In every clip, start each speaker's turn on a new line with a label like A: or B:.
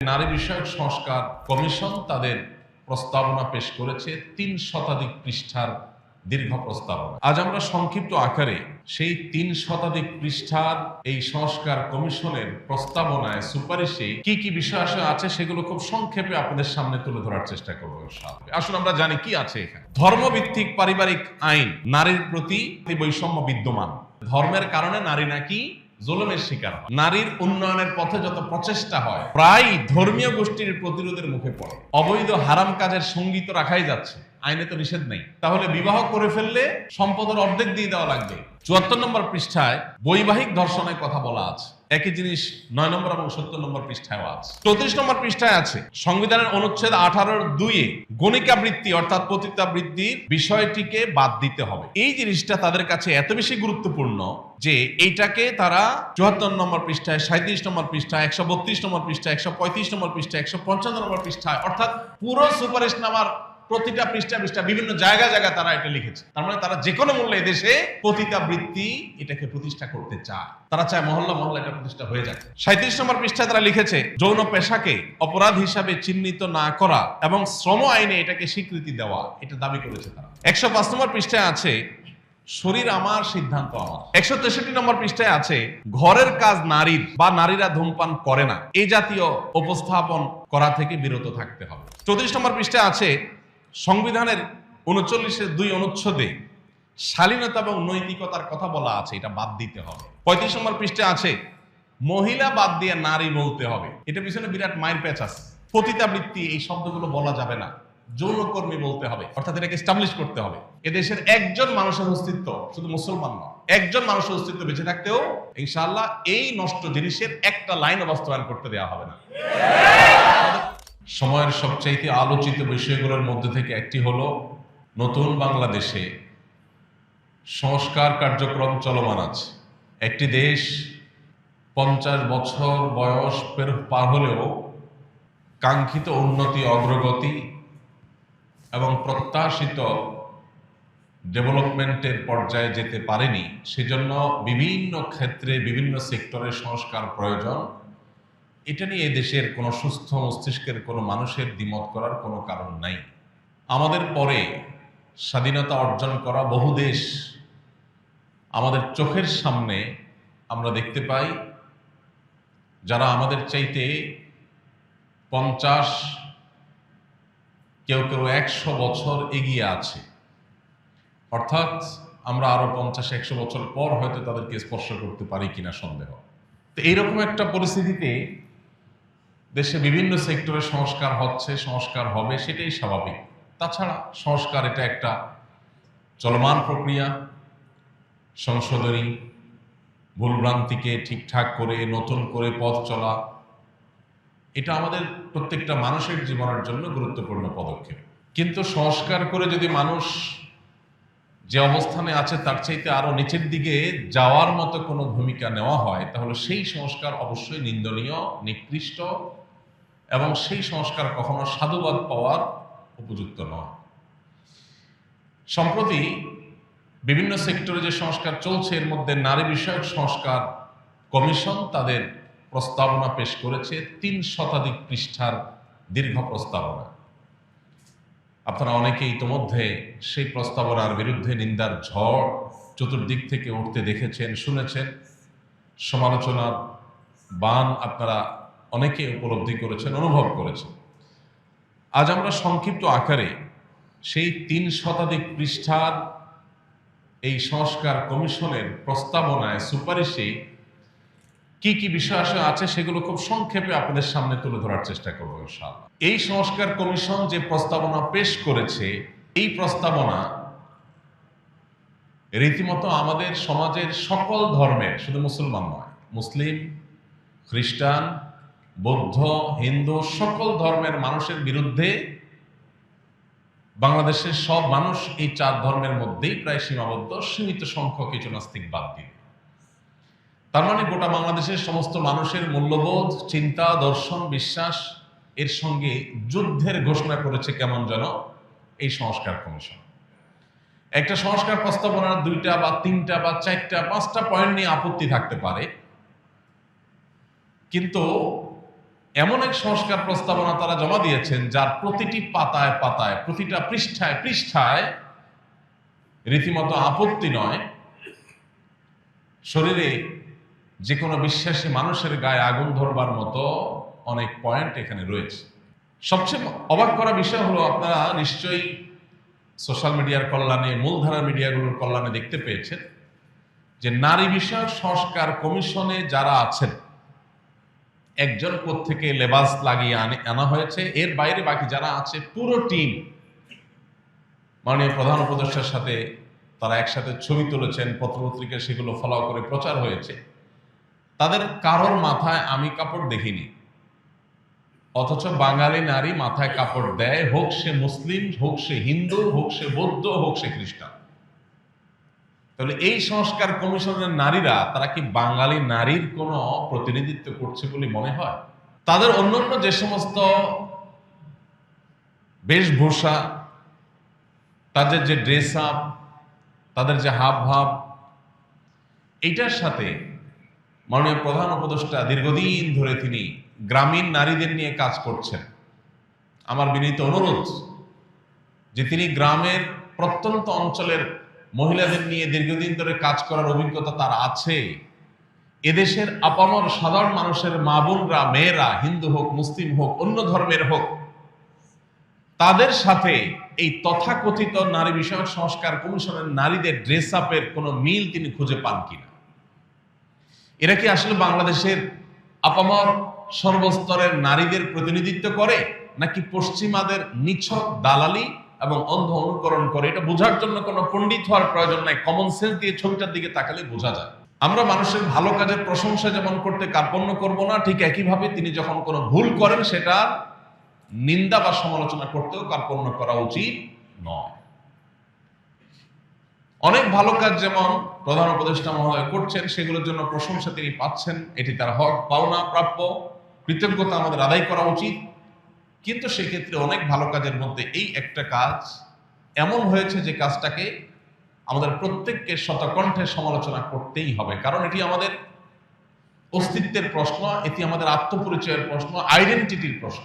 A: নারী বিষয়ক সংস্কার কমিশন তাদের প্রস্তাবনা পেশ করেছে ৩ শতাধিক পৃষ্ঠার দীর্ঘ প্রস্তাবনা। আজ আমরা সংক্ষিপ্ত আকারে সেই ৩ শতাধিক পৃষ্ঠার এই সংস্কার কমিশনের প্রস্তাবনায় সুপারিশে কি কি বিষয় আছে সেগুলো খুব সংক্ষেপে আপনাদের সামনে তুলে ধরার চেষ্টা করবো। আসুন আমরা জানি কি আছে এখানে। ধর্মভিত্তিক পারিবারিক আইন, নারীর প্রতি বৈষম্য বিদ্যমান, ধর্মের কারণে নারী নাকি জুলুমের শিকার হয়, নারীর উন্নয়নের পথে যত প্রচেষ্টা হয় প্রায় ধর্মীয় গোষ্ঠীর প্রতিরোধের মুখে পড়ে, অবৈধ হারাম কাজের সঙ্গী তো রাখাই যাচ্ছে, আইনে তো নিষেধ নেই, তাহলে বিবাহ করে ফেললে সম্পদের অর্ধেক দিয়ে দেওয়া লাগবে। ৭৪ নম্বর পৃষ্ঠায় বৈবাহিক ধর্ষণের কথা বলা আছে, একই জিনিস ৯ নম্বর এবং ৭০ নম্বর পৃষ্ঠায় আছে। ৩৪ নম্বর পৃষ্ঠায় আছে সংবিধানের অনুচ্ছেদ ১৮(২)-এ গণিকাবৃত্তি অর্থাৎ পতিতাবৃত্তির বিষয়টিকে বাদ দিতে হবে। এই জিনিসটা তাদের কাছে এত বেশি গুরুত্বপূর্ণ যে এইটাকে তারা ৭৪ নম্বর পৃষ্ঠায়, ৩৭ নম্বর পৃষ্ঠায়, ১৩২ নম্বর পৃষ্ঠায়, ১৩৫ নম্বর পৃষ্ঠায়, ১৫৫ নম্বর পৃষ্ঠায়, অর্থাৎ পুরো সুপারিশনামার প্রতিটা পৃষ্ঠা বিভিন্ন জায়গায় তারা এটা লিখেছে। তার মানে তারা যে কোনো মূল্যে দেশে পতিতাবৃত্তি এটাকে প্রতিষ্ঠা করতে চায়, তারা চায় মহল্লা এটা প্রতিষ্ঠা হয়ে যায়। ৩৭ নম্বর পৃষ্ঠায় তারা লিখেছে যৌন পেশাকে অপরাধ হিসাবে চিহ্নিত না করা এবং শ্রম আইনে এটাকে স্বীকৃতি দেওয়া, এটা দাবি করেছে তারা। ১০৫ নম্বর পৃষ্ঠায় আছে শরীর আমার সিদ্ধান্ত আমার। ১৬৩ নম্বর পৃষ্ঠায় আছে ঘরের কাজ নারীর বা নারীরা ধূমপান করে না এই জাতীয় উপস্থাপন করা থেকে বিরত থাকতে হবে। ৩৪ নম্বর পৃষ্ঠায় আছে সংবিধানের ৩৯(২) অনুচ্ছেদে শালীনতা এবং নৈতিকতার কথা বলা আছে, এটা বাদ দিতে হবে। ৩৫ নম্বর পৃষ্ঠা আছে মহিলা বাদ দিয়ে নারী বলতে হবে, এটা পিছনে বিরাট মায়ের প্যাচ আছে। পতিতাবৃত্তি এই শব্দগুলো বলা যাবে না, যৌনকর্মী বলতে হবে, অর্থাৎ এটাকে এস্টাবলিশ করতে হবে। এদেশের একজন মানুষের অস্তিত্ব, শুধু মুসলমান নয়, একজন মানুষের অস্তিত্ব বেঁচে থাকতেও ইনশাআল্লাহ এই নষ্ট জিনিসের একটা লাইন বাস্তবায়ন করতে দেওয়া হবে না। সময়ের সবচাইতে আলোচিত বিষয়গুলোর মধ্যে থেকে একটি হলো নতুন বাংলাদেশে সংস্কার কার্যক্রম চলমান আছে। একটি দেশ ৫০ বছর বয়স পার হলেও কাঙ্ক্ষিত উন্নতি, অগ্রগতি এবং প্রত্যাশিত ডেভেলপমেন্টের পর্যায়ে যেতে পারেনি, সেজন্য বিভিন্ন ক্ষেত্রে বিভিন্ন সেক্টরের সংস্কার প্রয়োজন। এটা নিয়ে দেশের কোনো সুস্থ মস্তিষ্কের কোনো মানুষের দ্বিমত করার কোনো কারণ নাই। আমাদের পরে স্বাধীনতা অর্জন করা বহু দেশ আমাদের চোখের সামনে আমরা দেখতে পাই, যারা আমাদের চাইতে ৫০, কেউ ১০০ বছর এগিয়ে আছে, অর্থাৎ আমরা আরো ৫০-১০০ বছর পর হয়তো তাদেরকে স্পর্শ করতে পারি কিনা সন্দেহ। তো এইরকম একটা পরিস্থিতিতে দেশে বিভিন্ন সেক্টরে সংস্কার হচ্ছে, সংস্কার হবে, সেটাই স্বাভাবিক। তাছাড়া সংস্কার এটা একটা চলমান প্রক্রিয়া, সংশোধনী, ভুলভ্রান্তিকে ঠিকঠাক করে নতুন করে পথ চলা, এটা আমাদের প্রত্যেকটা মানুষের জীবনের জন্য গুরুত্বপূর্ণ পদক্ষেপ। কিন্তু সংস্কার করে যদি মানুষ যে অবস্থানে আছে তার চাইতে আরো নিচের দিকে যাওয়ার মতো কোনো ভূমিকা নেওয়া হয়, তাহলে সেই সংস্কার অবশ্যই নিন্দনীয়, নিকৃষ্ট এবং সেই সংস্কার কখনো সাধুবাদ পাওয়ার উপযুক্ত নয়। সম্প্রতি বিভিন্ন সেক্টরে যে সংস্কার চলছে, এর মধ্যে নারী বিষয়ক সংস্কার কমিশন তাদের প্রস্তাবনা পেশ করেছে ৩ শতাধিক পৃষ্ঠার দীর্ঘ প্রস্তাবনা। আপনারা অনেকেই ইতোমধ্যে সেই প্রস্তাবনার বিরুদ্ধে নিন্দার ঝড় চতুর্দিক থেকে উঠতে দেখেছেন, শুনেছেন, সমালোচনার বান আপনারা অনেকে উপলব্ধি করেছেন, অনুভব করেছেন। আজ আমরা সংক্ষিপ্ত আকারে সেই ৩ শতাধিক পৃষ্ঠার এই সংস্কার কমিশনের প্রস্তাবনায় সুপারিশে কি কি বিষয় আছে সেগুলো খুব সংক্ষেপে আপনাদের সামনে তুলে ধরার চেষ্টা করব ইনশাআল্লাহ। এই সংস্কার কমিশন যে প্রস্তাবনা পেশ করেছে, এই প্রস্তাবনা রীতিমতো আমাদের সমাজের সকল ধর্মের, শুধু মুসলমান নয়, মুসলিম, খ্রিস্টান, বৌদ্ধ, হিন্দু, সকল ধর্মের মানুষের বিরুদ্ধে। বাংলাদেশের সব মানুষ এই ৪ ধর্মের মধ্যেই প্রায় সীমাবদ্ধ, সীমিত সংখ্যক কিছু নাস্তিক বাদ দিয়ে। তার মানে গোটা বাংলাদেশের সমস্ত মানুষের মূল্যবোধ, চিন্তা, দর্শন, বিশ্বাস এর সঙ্গে যুদ্ধের ঘোষণা করেছে কেমন যেন এই সংস্কার কমিশন। একটা সংস্কার প্রস্তাবনার ২টা বা ৩টা বা ৪টা ৫টা পয়েন্ট নিয়ে আপত্তি থাকতে পারে, কিন্তু এমন এক সংস্কার প্রস্তাবনা তারা জমা দিয়েছেন যার প্রতিটি পাতায় পাতায়, প্রতিটা পৃষ্ঠায় পৃষ্ঠায় রীতিমতো আপত্তি নয়, শরীরে যে কোনো বিশ্বাসী মানুষের গায়ে আগুন ধরবার মতো অনেক পয়েন্ট এখানে রয়েছে। সবচেয়ে অবাক করা বিষয় হলো, আপনারা নিশ্চয়ই সোশ্যাল মিডিয়ার কল্যাণে, মূলধারার মিডিয়াগুলোর কল্যাণে দেখতে পেয়েছেন যে নারী বিষয়ক সংস্কার কমিশনে যারা আছেন, একজন থেকে লেবাস লাগিয়ে আনা হয়েছে, এর বাইরে বাকি যারা আছে পুরো টিম মাননীয় প্রধান উপদেষ্টার সাথে তারা একসাথে ছবি তুলেছেন, পত্রপত্রিকায় সেগুলো ফলো করে প্রচার হয়েছে। তাদের কারোর মাথায় আমি কাপড় দেখিনি, অথচ বাঙালি নারী মাথায় কাপড় দেয়, হোক সে মুসলিম, হোক সে হিন্দু, হোক সে বৌদ্ধ, হোক সে খ্রিস্টান। তাহলে এই সংস্কার কমিশনের নারীরা তারা কি বাঙালি নারীর কোনো প্রতিনিধিত্ব করছে বলে মনে হয়? তাদের অন্যান্য যে সমস্ত বেশভূষা, তাদের যে ড্রেস আপ, তাদের যে হাব ভাব, এইটার সাথে মাননীয় প্রধান উপদেষ্টা দীর্ঘদিন ধরে তিনি গ্রামীণ নারীদের নিয়ে কাজ করছেন। আমার বিনীত অনুরোধ যে তিনি গ্রামের প্রত্যন্ত অঞ্চলের মহিলাদের নিয়ে দীর্ঘদিন ধরে কাজ করার অভিজ্ঞতা তার আছে। এদেশের আপামর সাধারণ মানুষের মা বোনরা, মেয়েরা, হিন্দু হোক, মুসলিম হোক, অন্য ধর্মের হোক, তাদের সাথে এই তথাকথিত নারী বিষয়ক সংস্কার কমিশনের নারীদের ড্রেস আপের কোনো মিল তিনি খুঁজে পান কিনা। এরা কি আসলে বাংলাদেশের আপামর সর্বস্তরের নারীদের প্রতিনিধিত্ব করে, নাকি পশ্চিমাদের নিছক দালালি এবং অন্ধ অনুকরণ করে? এটা বোঝার জন্য কোনো পণ্ডিত হওয়ার প্রয়োজন নাই, কমন সেন্স দিয়ে ছবিটার দিকে তাকালে বোঝা যায়। আমরা মানুষের ভালো কাজের প্রশংসা যেমন করতে কার্পণ্য করব না, ঠিক একইভাবে তিনি যখন কোনো ভুল করেন সেটা নিন্দা বা সমালোচনা করতেও কার্পণ্য করা উচিত নয়। অনেক ভালো কাজ যেমন প্রধান উপদেষ্টা মহোদয় করছেন, সেগুলোর জন্য প্রশংসা তিনি পাচ্ছেন, এটি তার হক, পাওনা, প্রাপ্য, কৃতজ্ঞতা আমাদের আদায় করা উচিত। কিন্তু সেক্ষেত্রে অনেক ভালো কাজের মধ্যে এই একটা কাজ এমন হয়েছে যে কাজটাকে আমাদের প্রত্যেককে শতকণ্ঠে সমালোচনা করতেই হবে, কারণ এটি আমাদের অস্তিত্বের প্রশ্ন, এটি আমাদের আত্মপরিচয়ের প্রশ্ন, আইডেন্টিটির প্রশ্ন।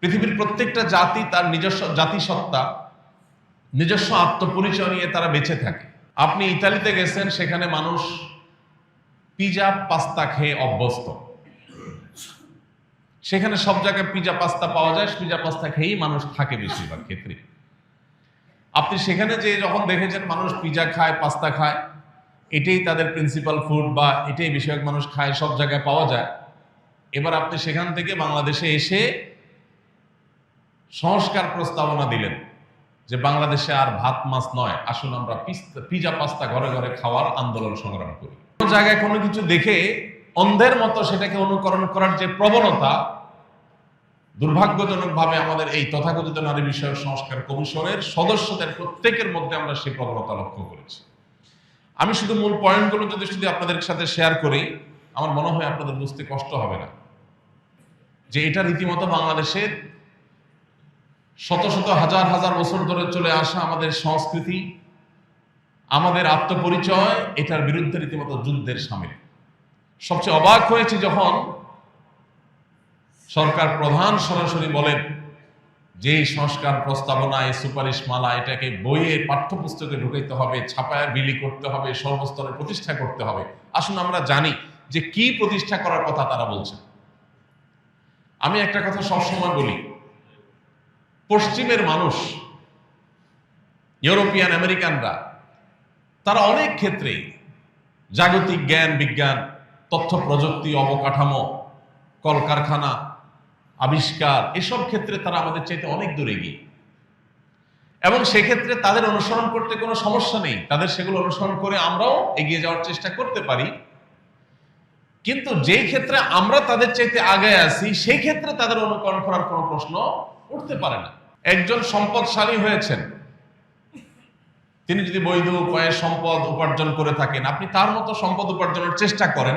A: পৃথিবীর প্রত্যেকটা জাতি তার নিজস্ব জাতিসত্তা, নিজস্ব আত্মপরিচয় নিয়ে তারা বেঁচে থাকে। আপনি ইতালিতে গেছেন, সেখানে মানুষ পিজা পাস্তা খেয়ে অভ্যস্ত, সেখানে সব জায়গায় পিজা পাস্তা পাওয়া যায়, পিজা পাস্তা খেয়েই মানুষ থাকে বেশিরভাগ ক্ষেত্রে। আপনি সেখানে যে যখন দেখেছেন মানুষ পিজা খায়, পাস্তা খায়, এটাই তাদের প্রিন্সিপাল ফুড বা এটাই বেশিরভাগ মানুষ খায়, সব জায়গায় পাওয়া যায়। এবার আপনি সেখান থেকে বাংলাদেশে এসে সংস্কার প্রস্তাবনা দিলেন যে বাংলাদেশে আর ভাত মাছ নয়, আসুন আমরা পিজা পাস্তা ঘরে ঘরে খাওয়ার আন্দোলন সংগ্রাম করি। কোনো জায়গায় কোনো কিছু দেখে অন্ধের মতো সেটাকে অনুকরণ করার যে প্রবণতা, দুর্ভাগ্যজনকভাবে আমাদের এই তথাকথিত নারী বিষয়ক সংস্কার কমিশনের সদস্যদের প্রত্যেকের মধ্যে আমরা সেই প্রবণতা লক্ষ্য করেছি। আমি শুধু মূল পয়েন্টগুলো যদি আপনাদের সাথে শেয়ার করি, আমার মনে হয় আপনাদের বুঝতে কষ্ট হবে না যে এটা রীতিমতো বাংলাদেশের শত শত হাজার হাজার বছর ধরে চলে আসা আমাদের সংস্কৃতি, আমাদের আত্মপরিচয়, এটার বিরুদ্ধে রীতিমতো যুদ্ধের সামিল। সবচেয়ে অবাক হয়েছে যখন সরকার প্রধান সরাসরি বলেন যে এই সংস্কার প্রস্তাবনা, এই সুপারিশ মালা, এটাকে বইয়ে পাঠ্যপুস্তকে ঢুকাইতে হবে, ছাপায় বিলি করতে হবে, সর্বস্তরে প্রতিষ্ঠা করতে হবে। আসুন আমরা জানি যে কি প্রতিষ্ঠা করার কথা তারা বলছেন। আমি একটা কথা সবসময় বলি, পশ্চিমের মানুষ, ইউরোপিয়ান আমেরিকানরা, তারা অনেক ক্ষেত্রে জাগতিক জ্ঞান বিজ্ঞান, তথ্য প্রযুক্তি, অবকাঠামো, কলকারখানা, আবিষ্কার, এসব ক্ষেত্রে তারা আমাদের চাইতে অনেক দূরে এগিয়ে, এবং সেক্ষেত্রে তাদের অনুসরণ করতে কোনো সমস্যা নেই। তাদের সেগুলো অনুসরণ করে আমরাও এগিয়ে যাওয়ার চেষ্টা করতে পারি। কিন্তু যেই ক্ষেত্রে আমরা তাদের চাইতে আগে আছি, সেই ক্ষেত্রে তাদের অনুকরণ করার কোনো প্রশ্ন উঠতে পারে না। একজন সম্পদশালী হয়েছেন, তিনি যদি বৈধ উপায়ে সম্পদ উপার্জন করে থাকেন, আপনি তার মতো সম্পদ উপার্জনের চেষ্টা করেন,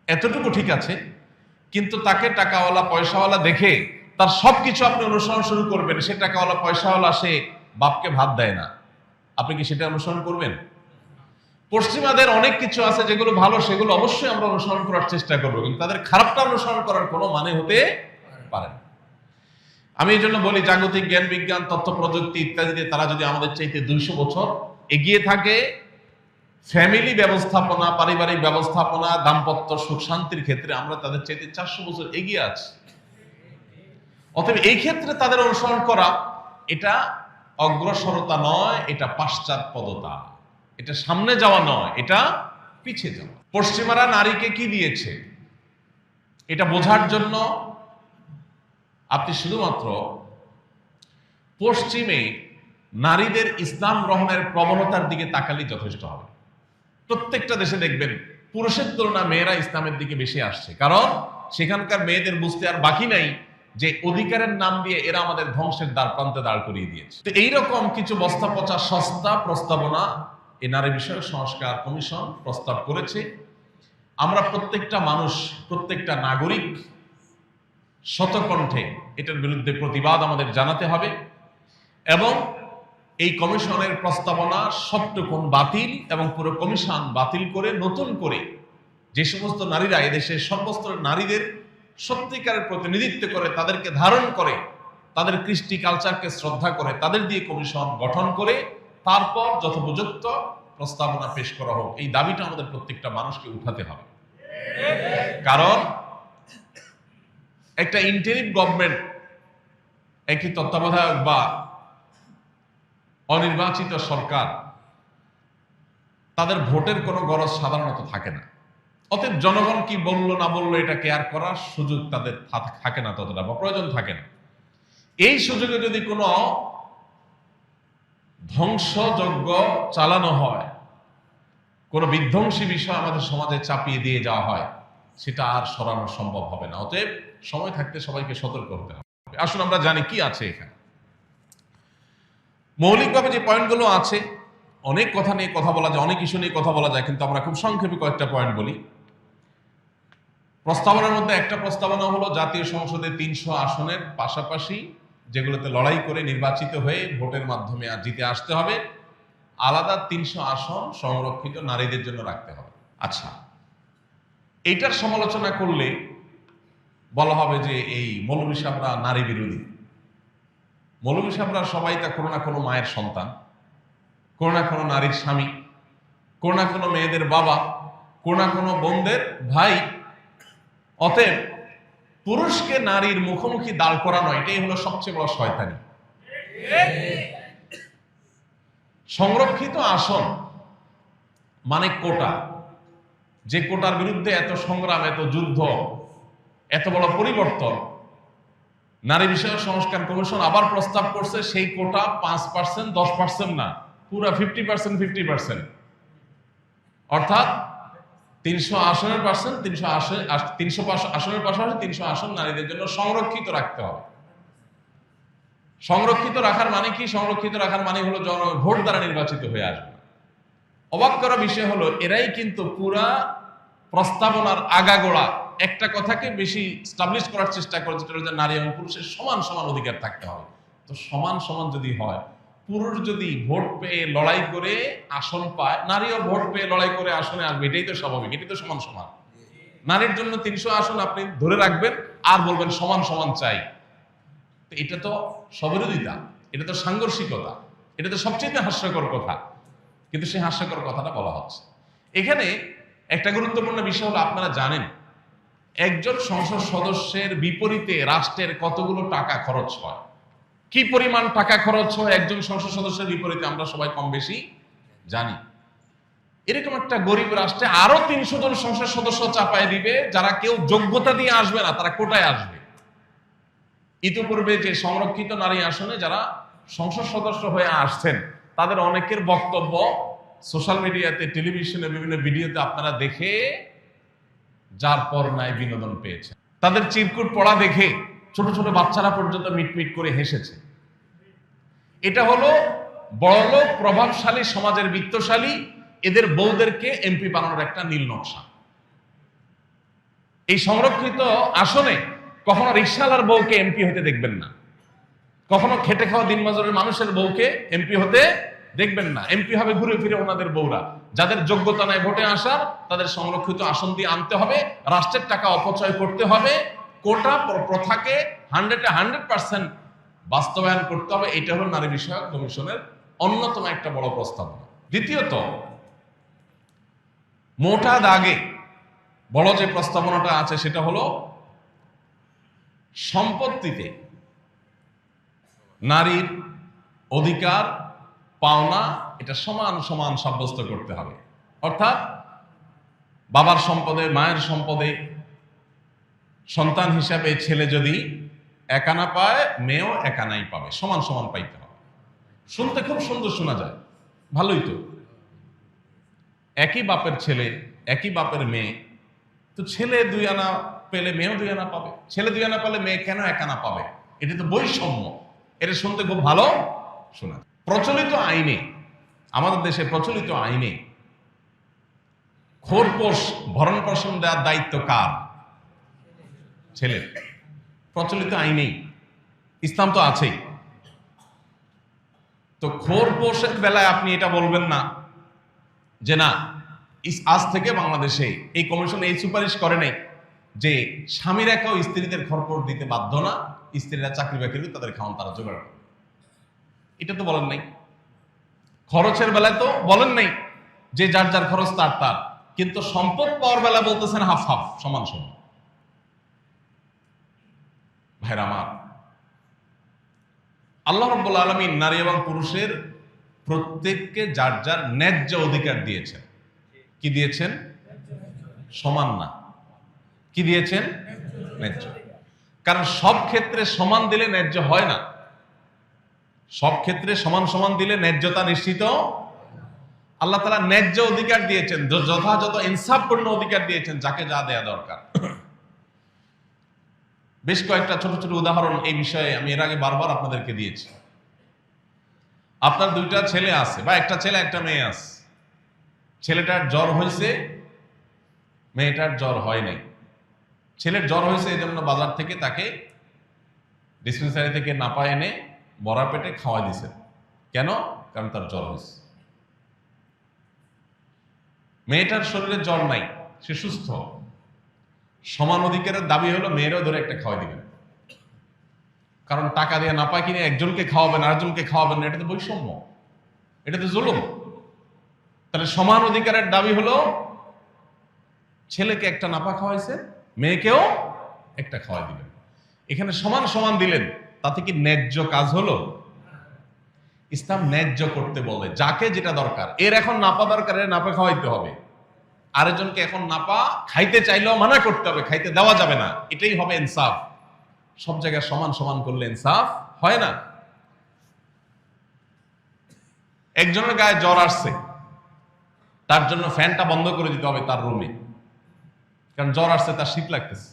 A: এতটুকু ঠিক আছে। কিন্তু তাকে টাকাওয়ালা পয়সাওয়ালা দেখে তার সবকিছু আপনি অনুসরণ শুরু করবেন। সে টাকাওয়ালা পয়সাওয়ালা, সে বাপকে ভাত দেয় না, আপনি কি সেটা অনুসরণ করবেন? পশ্চিমাদের অনেক কিছু আছে যেগুলো ভালো, সেগুলো অবশ্যই আমরা অনুসরণ করার চেষ্টা করবো, কিন্তু তাদের খারাপটা অনুসরণ করার কোনো মানে হতে পারে না। আমি এই জন্য বলি, জাগতিক জ্ঞান বিজ্ঞান তথ্য প্রযুক্তি ইত্যাদিতে তারা যদি আমাদের চাইতে 200 বছর এগিয়ে থাকে, ফ্যামিলি ব্যবস্থাপনা, পারিবারিক ব্যবস্থাপনা, দাম্পত্য সুখ শান্তির ক্ষেত্রে আমরা তাদের চাইতে 400 বছর এগিয়ে আছি। অতএব এই ক্ষেত্রে তাদের অনুসরণ করা এটা অগ্রসরতা নয়, এটা পাশ্চাত্যপদতা, এটা সামনে যাওয়া নয়, এটা পিছিয়ে যাওয়া। পশ্চিমারা নারীকে কি দিয়েছে এটা বোঝার জন্য আপনি শুধুমাত্র পশ্চিমে নারীদের ইসলাম গ্রহণের প্রবণতার দিকে তাকালেই যথেষ্ট হবে। প্রত্যেকটা দেশে দেখবেন পুরুষের তুলনায় মেয়েরা ইসলামের দিকে বেশি আসছে, কারণ সেখানকার মেয়েদের বুঝতে আর বাকি নাই যে অধিকারের নাম দিয়ে এরা আমাদের ধ্বংসের দ্বার প্রান্তে দাঁড় করিয়ে দিয়েছে। তো এইরকম কিছু বস্তা পচা সস্তা প্রস্তাবনা এই নারী বিষয়ক সংস্কার কমিশন প্রস্তাব করেছে। আমরা প্রত্যেকটা মানুষ, প্রত্যেকটা নাগরিক শতকণ্ঠে এটার বিরুদ্ধে প্রতিবাদ আমাদের জানাতে হবে এবং এই কমিশনের প্রস্তাবনা সবটুকুন বাতিল এবং পুরো কমিশন বাতিল করে নতুন করে যে সমস্ত নারীরা এদেশের সর্বস্তরের নারীদের সত্যিকারের প্রতিনিধিত্ব করে, তাদেরকে ধারণ করে, তাদের কৃষ্টি কালচারকে শ্রদ্ধা করে, তাদের দিয়ে কমিশন গঠন করে তারপর যথোপযুক্ত প্রস্তাবনা পেশ করা হোক, এই দাবিটা আমাদের প্রত্যেকটা মানুষকে উঠাতে হবে। কারণ একটা ইন্টারিম গভর্নমেন্ট, একটি তত্ত্বাবধায়ক বা অনির্বাচিত সরকার, তাদের ভোটের কোনো গরজ সাধারণত থাকে না। অতএব জনগণ কি বললো না বললো এটা কেয়ার করার সুযোগ তাদের থাকে না, ততটা বা প্রয়োজন থাকে না। এই সুযোগে যদি কোনো ধ্বংসযজ্ঞ চালানো হয়, কোনো বিধ্বংসী বিষয় আমাদের সমাজে চাপিয়ে দিয়ে যাওয়া হয়, সেটা আর সরানো সম্ভব হবে না। অতএব সময় থাকতে সবাইকে সতর্ক হতে হবে। আসুন আমরা জানি কি আছে এখানে। মৌলিকভাবে যে পয়েন্টগুলো আছে, অনেক কথা নিয়ে কথা বলা যায়, অনেক ইস্যু নিয়ে কথা বলা যায়, কিন্তু আমরা খুব সংক্ষেপে কয়েকটা পয়েন্ট বলি। প্রস্তাবনার মধ্যে একটা প্রস্তাবনা হলো জাতীয় সংসদে 300 আসনের পাশাপাশি যেগুলোতে লড়াই করে নির্বাচিত হয়ে ভোটের মাধ্যমে আর জিতে আসতে হবে, আলাদা 300 আসন সংরক্ষিত নারীদের জন্য রাখতে হবে। আচ্ছা, এইটার সমালোচনা করলে বলা হবে যে এই মৌলভী সাহেবরা নারী বিরোধী। মৌলভী সাহেবরা সবাই তা কোনো না কোনো মায়ের সন্তান, কোনো না কোনো নারীর স্বামী, কোনো না কোনো মেয়েদের বাবা, কোনো না কোনো বোনদের ভাই। অতএব পুরুষকে নারীর মুখোমুখি দাঁড় করানো এটাই হলো সবচেয়ে বড় শয়তানি। সংরক্ষিত আসন মানে কোটা, যে কোটার বিরুদ্ধে এত সংগ্রাম, এত যুদ্ধ, এত বড় পরিবর্তন নারী বিষয়ক সংস্কার কমিশন আবার প্রস্তাব করছে, সেই কোটা 5%, 10% না, পুরা 50%, 50%, অর্থাৎ 300 আসনের পার্সেন্ট, 300 আসনের পাশাপাশি 300 আসন নারীদের জন্য সংরক্ষিত রাখতে হবে। সংরক্ষিত রাখার মানে কি? সংরক্ষিত রাখার মানে হলো ভোট দ্বারা নির্বাচিত হয়ে আসবে। অবাক করা বিষয় হলো এরাই কিন্তু পুরা প্রস্তাবনার আগাগোড়া একটা কথাকে বেশি স্টাবলিশ করার চেষ্টা করে, যেটা হচ্ছে নারী এবং পুরুষের সমান সমান অধিকার থাকতে হবে। তো সমান সমান যদি হয়, পুরুষ যদি ভোট পেয়ে লড়াই করে আসন পায়, নারীও ভোট পেয়ে লড়াই করে আসনে আসবে, এটাই তো স্বাভাবিক, এটাই তো সমান সমান। নারীর জন্য 300 আসন আপনি ধরে রাখবেন আর বলবেন সমান সমান চাই, তো এটা তো স্ববিরোধিতা, এটা তো সাংঘর্ষিকতা, এটা তো সবচেয়ে হাস্যকর কথা। কিন্তু সেই হাস্যকর কথাটা বলা হচ্ছে এখানে। একটা গুরুত্বপূর্ণ বিষয় হলো, আপনারা জানেন একজন সংসদ সদস্যের বিপরীতে রাষ্ট্রের কতগুলো টাকা খরচ হয়, কি পরিমাণ টাকা খরচ হয় একজন সংসদ সদস্যের বিপরীতে আমরা সবাই কম বেশি জানি। এরকম একটা গরিব রাষ্ট্রে আরো 300 জন সংসদ সদস্য চাপায় দিবে, যারা কেউ যোগ্যতা দিয়ে আসবে না, তারা কোটায় আসবে। ইতিপূর্বে যে সংরক্ষিত নারী আসনে যারা সংসদ সদস্য হয়ে আসছেন, তাদের অনেকের বক্তব্য সোশ্যাল মিডিয়াতে, টেলিভিশনে, বিভিন্ন ভিডিওতে আপনারা দেখে যার পর নাই বিনোদন পেয়েছে। তাদের চিরকুট পড়া দেখে ছোট ছোট বাচ্চারা পর্যন্ত মিটমিট করে হেসেছে। এটা হলো বড়লোক প্রভাবশালী সমাজের বিত্তশালী এদের বউদেরকে এমপি বানানোর একটা নীল নকশা। এই সংরক্ষিত আসনে কখনো রিকশাওয়ালার বউকে এমপি হতে দেখবেন না, কখনো খেটে খাওয়া দিনমজুরের মানুষের বউকে এমপি হতে দেখবেন না এমপি হবে ঘুরে ফিরে ওনাদের বউরা। যাদের যোগ্যতা নাই ভোটে আসার, তাদের সংরক্ষিত আসন দিয়ে আনতে হবে, রাষ্ট্রের টাকা অপচয় করতে হবে, কোটা প্রথাকে 100% বাস্তবায়ন করতে হবে। এটা হলো নারী বিষয়ক কমিশনের অন্যতম একটা বড় প্রস্তাবনা। দ্বিতীয়ত, মোটা দাগে বড় যে প্রস্তাবনাটা আছে সেটা হলো সম্পত্তিতে নারীর অধিকার পাওনা এটা সমান সমান সাব্যস্ত করতে হবে। অর্থাৎ বাবার সম্পদে, মায়ের সম্পদে সন্তান হিসাবে ছেলে যদি একানা পায়, মেয়েও একানাই পাবে, সমান সমান পাইতে হবে। শুনতে খুব সুন্দর শোনা যায়, ভালোই তো। একই বাপের ছেলে, একই বাপের মেয়ে, তো ছেলে 2 আনা পেলে মেয়েও 2 আনা পাবে, ছেলে 2 আনা পেলে মেয়ে কেন 1 আনা পাবে? এটা তো বৈষম্য। এটা শুনতে খুব ভালো শোনা। প্রচলিত আইনে, আমাদের দেশে প্রচলিত আইনে খোরপোশ ভরণ পোষণ দেওয়ার দায়িত্ব কার? ছেলের। প্রচলিত আইনেই, ইসলাম তো আছেই। তো খোরপোশের বেলায় আপনি এটা বলবেন না যে না, আজ থেকে বাংলাদেশে এই কমিশন এই সুপারিশ করে নাই যে স্বামীরা কেউ স্ত্রীদের খরপোশ দিতে বাধ্য না, স্ত্রীরা চাকরি বাকরি তাদের খাওয়ান তারা জোগাড় করে। এটা তো বলেন নাই। খরচের বেলায় তো বলেন নাই যে যার যার খরচ তার তার, কিন্তু সম্পদ পাওয়ার বেলা বলতেছেন হাফ হাফ, সমান সমান। ভাইরা আমার, আল্লাহ রাব্বুল আলামিন নারী এবং পুরুষের প্রত্যেককে যার যার ন্যায্য অধিকার দিয়েছেন। কি দিয়েছেন? সমান না, কি দিয়েছেন? ন্যায্য। কারণ সব ক্ষেত্রে সমান দিলে ন্যায্য হয় না। সব ক্ষেত্রে সমান সমান দিলে ন্যায্যতা নিশ্চিত। আল্লাহ তাআলা ন্যায্য অধিকার দিয়েছেন, যথাযথ ইনসাফপূর্ণ অধিকার দিয়েছেন, যাকে যা দেয়া দরকার। বেশ কয়েকটা ছোট ছোট উদাহরণ এই বিষয়ে আমি এর আগে বারবার আপনাদেরকে দিয়েছি। আপনার 2টা ছেলে আছে, বা একটা ছেলে একটা মেয়ে আছে। ছেলেটার জ্বর হয়েছে, মেয়েটার জ্বর হয় নাই। ছেলের জ্বর হয়েছে এই জন্য বাজার থেকে তাকে ডিসপেন্সারি থেকে নাপা এনে বড়া পেটে খাওয়া দিয়েছেন। কেন? কারণ তার জ্বর হয়েছে। মেয়েটার শরীরে জ্বর নাই, সে সুস্থ। সমান অধিকারের দাবি হলো মেয়েরও ধরে একটা খাওয়াই দিবেন। কারণ টাকা দিয়ে নাপা কিনে একজনকে খাওয়াবেন, আরেকজনকে খাওয়াবেন না, এটা তো বৈষম্য, এটা তো জুলুম। তাহলে সমান অধিকারের দাবি হলো ছেলেকে একটা নাপা খাওয়াইছে, মেয়েকেও একটা খাওয়াই দিবেন। এখানে সমান সমান দিলেন, তাতে কি ন্যায্য কাজ হলো? ইসলাম ন্যায্য করতে বলে, যাকে যেটা দরকার। এর এখন নাপা দরকার, এর নাপা খাওয়াইতে হবে। আরেকজনকে এখন নাপা খাইতে চাইলেও মানা করতে হবে, খাইতে দেওয়া যাবে না। এটাই হবে ইনসাফ। সব জায়গায় সমান সমান করলে ইনসাফ হয় না। একজনের গায়ে জ্বর আসছে, তার জন্য ফ্যানটা বন্ধ করে দিতে হবে তার রুমে, কারণ জ্বর আসছে, তার শীত লাগতেছে।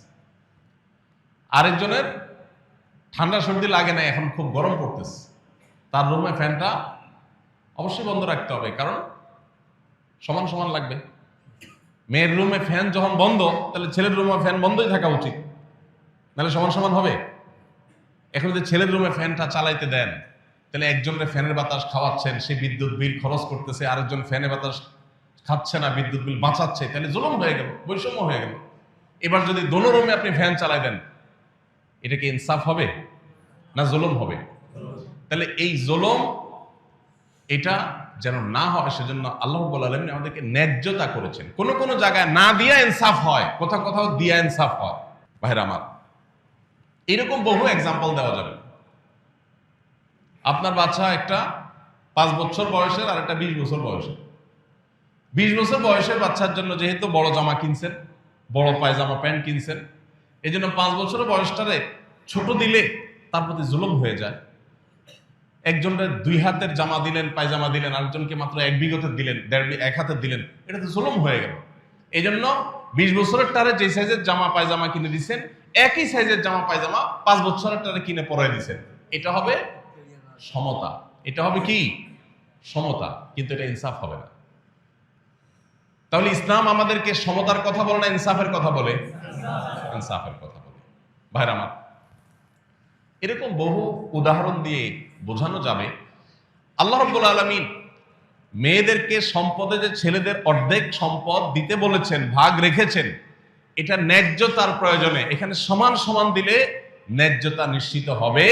A: আরেকজনের ঠান্ডা সর্দি লাগে না, এখন খুব গরম পড়তেছে, তার রুমে ফ্যানটা অবশ্যই বন্ধ রাখতে হবে, কারণ সমান সমান লাগবে। মেয়ের রুমে ফ্যান যখন বন্ধ, তাহলে ছেলের রুমে ফ্যান বন্ধই থাকা উচিত, নাহলে সমান সমান হবে। এখন যদি ছেলের রুমে ফ্যানটা চালাইতে দেন, তাহলে একজনের ফ্যানের বাতাস খাওয়াচ্ছেন, সে বিদ্যুৎ বিল খরচ করতেছে, আরেকজন ফ্যানের বাতাস খাচ্ছে না, বিদ্যুৎ বিল বাঁচাচ্ছে, তাহলে জুলুম হয়ে গেল, বৈষম্য হয়ে গেল। এবার যদি দোনো রুমে আপনি ফ্যান চালাই দেন, এটা কি ইনসাফ হবে না জুলুম হবে? তাহলে এই জুলুম এটা যেন না হয়, সেজন্য আল্লাহ রাব্বুল আলামিন আমাদেরকে ন্যায্যতা করেছেন। কোন কোন জায়গায় না দিয়া ইনসাফ হয়, কোথাও কোথাও দিয়া ইনসাফ হয়। ভাইরা আমার, এরকম বহু এক্সাম্পল দেওয়া যাবে। আপনার বাচ্চা একটা 5 বছর বয়সের, আর একটা 20 বছর বয়সের। 20 বছর বয়সের বাচ্চার জন্য যেহেতু বড় জামা কিনছেন, বড় পায়জামা প্যান্ট কিনছেন, এই জন্য 5 বছরের বয়সটারে ছোট দিলে তার প্রতি জুলুম হয়ে যায়। একজনের 2 হাতের জামা দিলেন, পায়জামা দিলেন, আরেকজনকে মাত্র 1 বিঘতের দিলেন, 1 হাতের দিলেন, এটা তো জুলুম হয়ে গেল। এই জন্য 20 বছরের টারে যে সাইজের জামা পায়জামা কিনে দিচ্ছেন, একই সাইজের জামা পায়জামা 5 বছরের টারে কিনে পরাই দিচ্ছেন। এটা হবে সমতা, এটা হবে কি সমতা, কিন্তু এটা ইনসাফ হবে না। তাহলে ইসলাম আমাদেরকে সমতার কথা বলে না ইনসাফের কথা বলে? ইনসাফের কথা বলে। ভাইরা আমার, এরকম বহু উদাহরণ দিয়ে বোঝানো যাবে। আল্লাহ রাব্বুল আলামিন মেয়েদেরকে সম্পদে যে ছেলেদের অর্ধেক সম্পদ দিতে বলেছেন, ভাগ রেখেছেন, এটা ন্যায্যতার প্রয়োজনে। এখানে সমান সমান দিলে ন্যায্যতা নিশ্চিত হবে,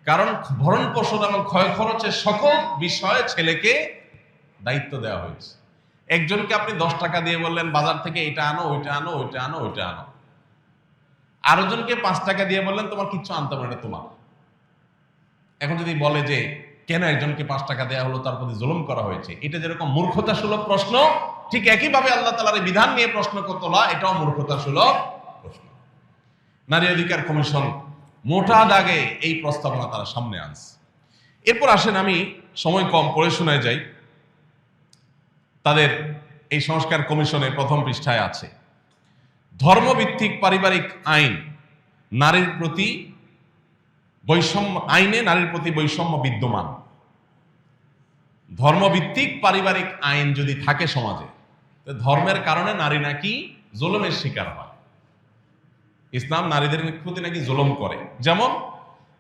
A: কারণ ভরণ পোষণ এবং ক্ষয় খরচের সকল বিষয়ে ছেলেকে দায়িত্ব দেওয়া হয়েছে। একজনকে আপনি 10 টাকা দিয়ে বললেন বাজার থেকে এটা আনো, ওইটা আনো, ওইটা আনো, ওইটা আনো। আরেকজনকে 5 টাকা দিয়ে বললেন তোমার কিচ্ছু আনতে হবে না, এটা তোমার। এখন যদি বলে যে কেন একজনকে 5 টাকা দেওয়া হলো, তার প্রতি জুলুম করা হয়েছে, এটা যেরকম মূর্খতা সুলভ প্রশ্ন, ঠিক একইভাবে আল্লাহ তাআলার বিধান নিয়ে প্রশ্ন তোলা এটাও মূর্খতা সুলভ প্রশ্ন। নারী অধিকার কমিশন মোটা দাগে এই প্রস্তাবনা তারা সামনে আনছে। এরপর আসেন, আমি সময় কম, পড়ে শোনায় যাই। তাদের এই সংস্কার কমিশনের প্রথম পৃষ্ঠায় আছে, ধর্মভিত্তিক পারিবারিক আইন নারীর প্রতি বৈষম্য, আইনে নারীর প্রতি বৈষম্য বিদ্যমান। ধর্মভিত্তিক পারিবারিক আইন যদি থাকে সমাজে, ধর্মের কারণে নারী নাকি জুলুমের শিকার হয়। ইসলাম নারীদের প্রতি নাকি জুলুম করে, যেমন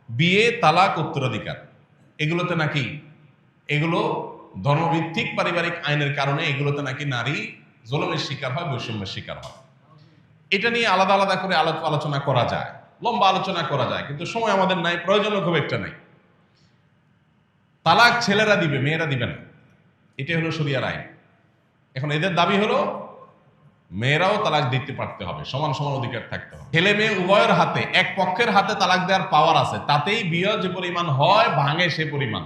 A: বিয়ে, তালাক, উত্তরাধিকার, এগুলোতে নাকি, এগুলো ধর্মভিত্তিক পারিবারিক আইনের কারণে এগুলোতে নাকি নারী জুলুমের শিকার হয়, বৈষম্যের শিকার হয়। এটা নিয়ে আলাদা আলাদা করে আলোচনা করা যায়, লম্বা আলোচনা করা যায়, কিন্তু সময় আমাদের নাই, প্রয়োজনও খুব একটা নাই। তালাক ছেলেরা দিবে, মেয়েরা দিবে না, এটাই হলো শরিয়ার আইন। এখন এদের দাবি হলো মেয়েরাও তালাক দিতে পারতে হবে, সমান সমান অধিকার থাকতে হবে। ছেলে মেয়ে উভয়ের হাতে, এক পক্ষের হাতে তালাক দেওয়ার পাওয়ার আছে, তাতেই বিয়ে যে পরিমাণ হয় ভাঙে সে পরিমাণ।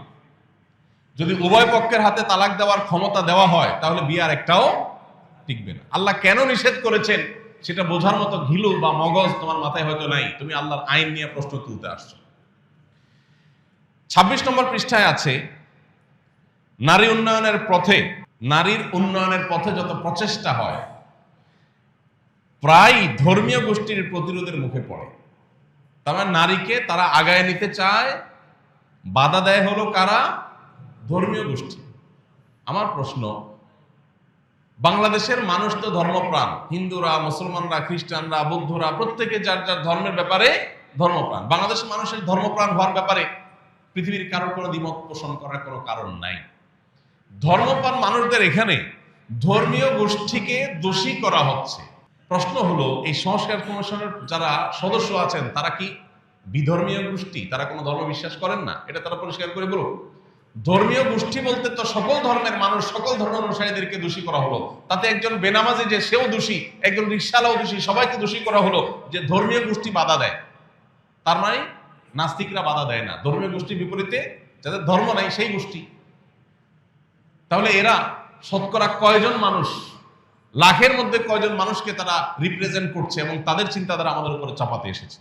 A: যদি উভয় পক্ষের হাতে তালাক দেওয়ার ক্ষমতা দেওয়া হয়, তাহলে বিয়ে আর একটাও টিকবে না। আল্লাহ কেন নিষেধ করেছেন সেটা বোঝার মতো ঘিলু বা মগজ তোমার মাথায় হয়তো নাই, তুমি আল্লাহর আইন নিয়ে প্রশ্ন তুলতে আসছো। 26 নম্বর পৃষ্ঠায় আছে, নারী উন্নয়নের পথে, নারীর উন্নয়নের পথে যত প্রচেষ্টা হয় প্রায় ধর্মীয় গোষ্ঠীর প্রতিরোধের মুখে পড়ে। তার মানে নারীকে তারা আগায় নিতে চায়, বাধা দেয় হলো কারা? ধর্মীয় গোষ্ঠী। আমার প্রশ্ন, বাংলাদেশের মানুষ তো ধর্মপ্রাণ, হিন্দুরা, মুসলমানরা, খ্রিস্টানরা, বৌদ্ধরা, প্রত্যেকে যার যার ধর্মের ব্যাপারে ধর্মপ্রাণ। বাংলাদেশের মানুষের ধর্মপ্রাণ হওয়ার ব্যাপারে পৃথিবীর কারোর কোনো দ্বিমত পোষণ করার কোনো কারণ নাই। ধর্মপ্রাণ মানুষদের এখানে ধর্মীয় গোষ্ঠীকে দোষী করা হচ্ছে। প্রশ্ন হলো, এই সংস্কার কমিশনের যারা সদস্য আছেন তারা কি বিধর্মীয় গোষ্ঠী? তারা কোনো ধর্ম বিশ্বাস করেন না? এটা তারা পরিষ্কার করে বলুন। ধর্মীয় গোষ্ঠী বলতে তো সকল ধর্মের মানুষ, সকল ধর্ম অনুসারীদেরকে দোষী করা হলো। তাতে একজন বেনামাজি যে সেও দোষী, একজন রিকশাওয়ালাও দোষী, সবাইকে দোষী করা হলো যে ধর্মীয় গোষ্ঠী বাধা দেয়। তার মানে নাস্তিকরা বাধা দেয় না, ধর্মীয় গোষ্ঠীর বিপরীতে যাদের ধর্ম নাই সেই গোষ্ঠী। তাহলে এরা শতকরা কয়জন মানুষ, লাখের মধ্যে কয়জন মানুষকে তারা রিপ্রেজেন্ট করছে এবং তাদের চিন্তাধারা আমাদের উপরে চাপাতে এসেছে।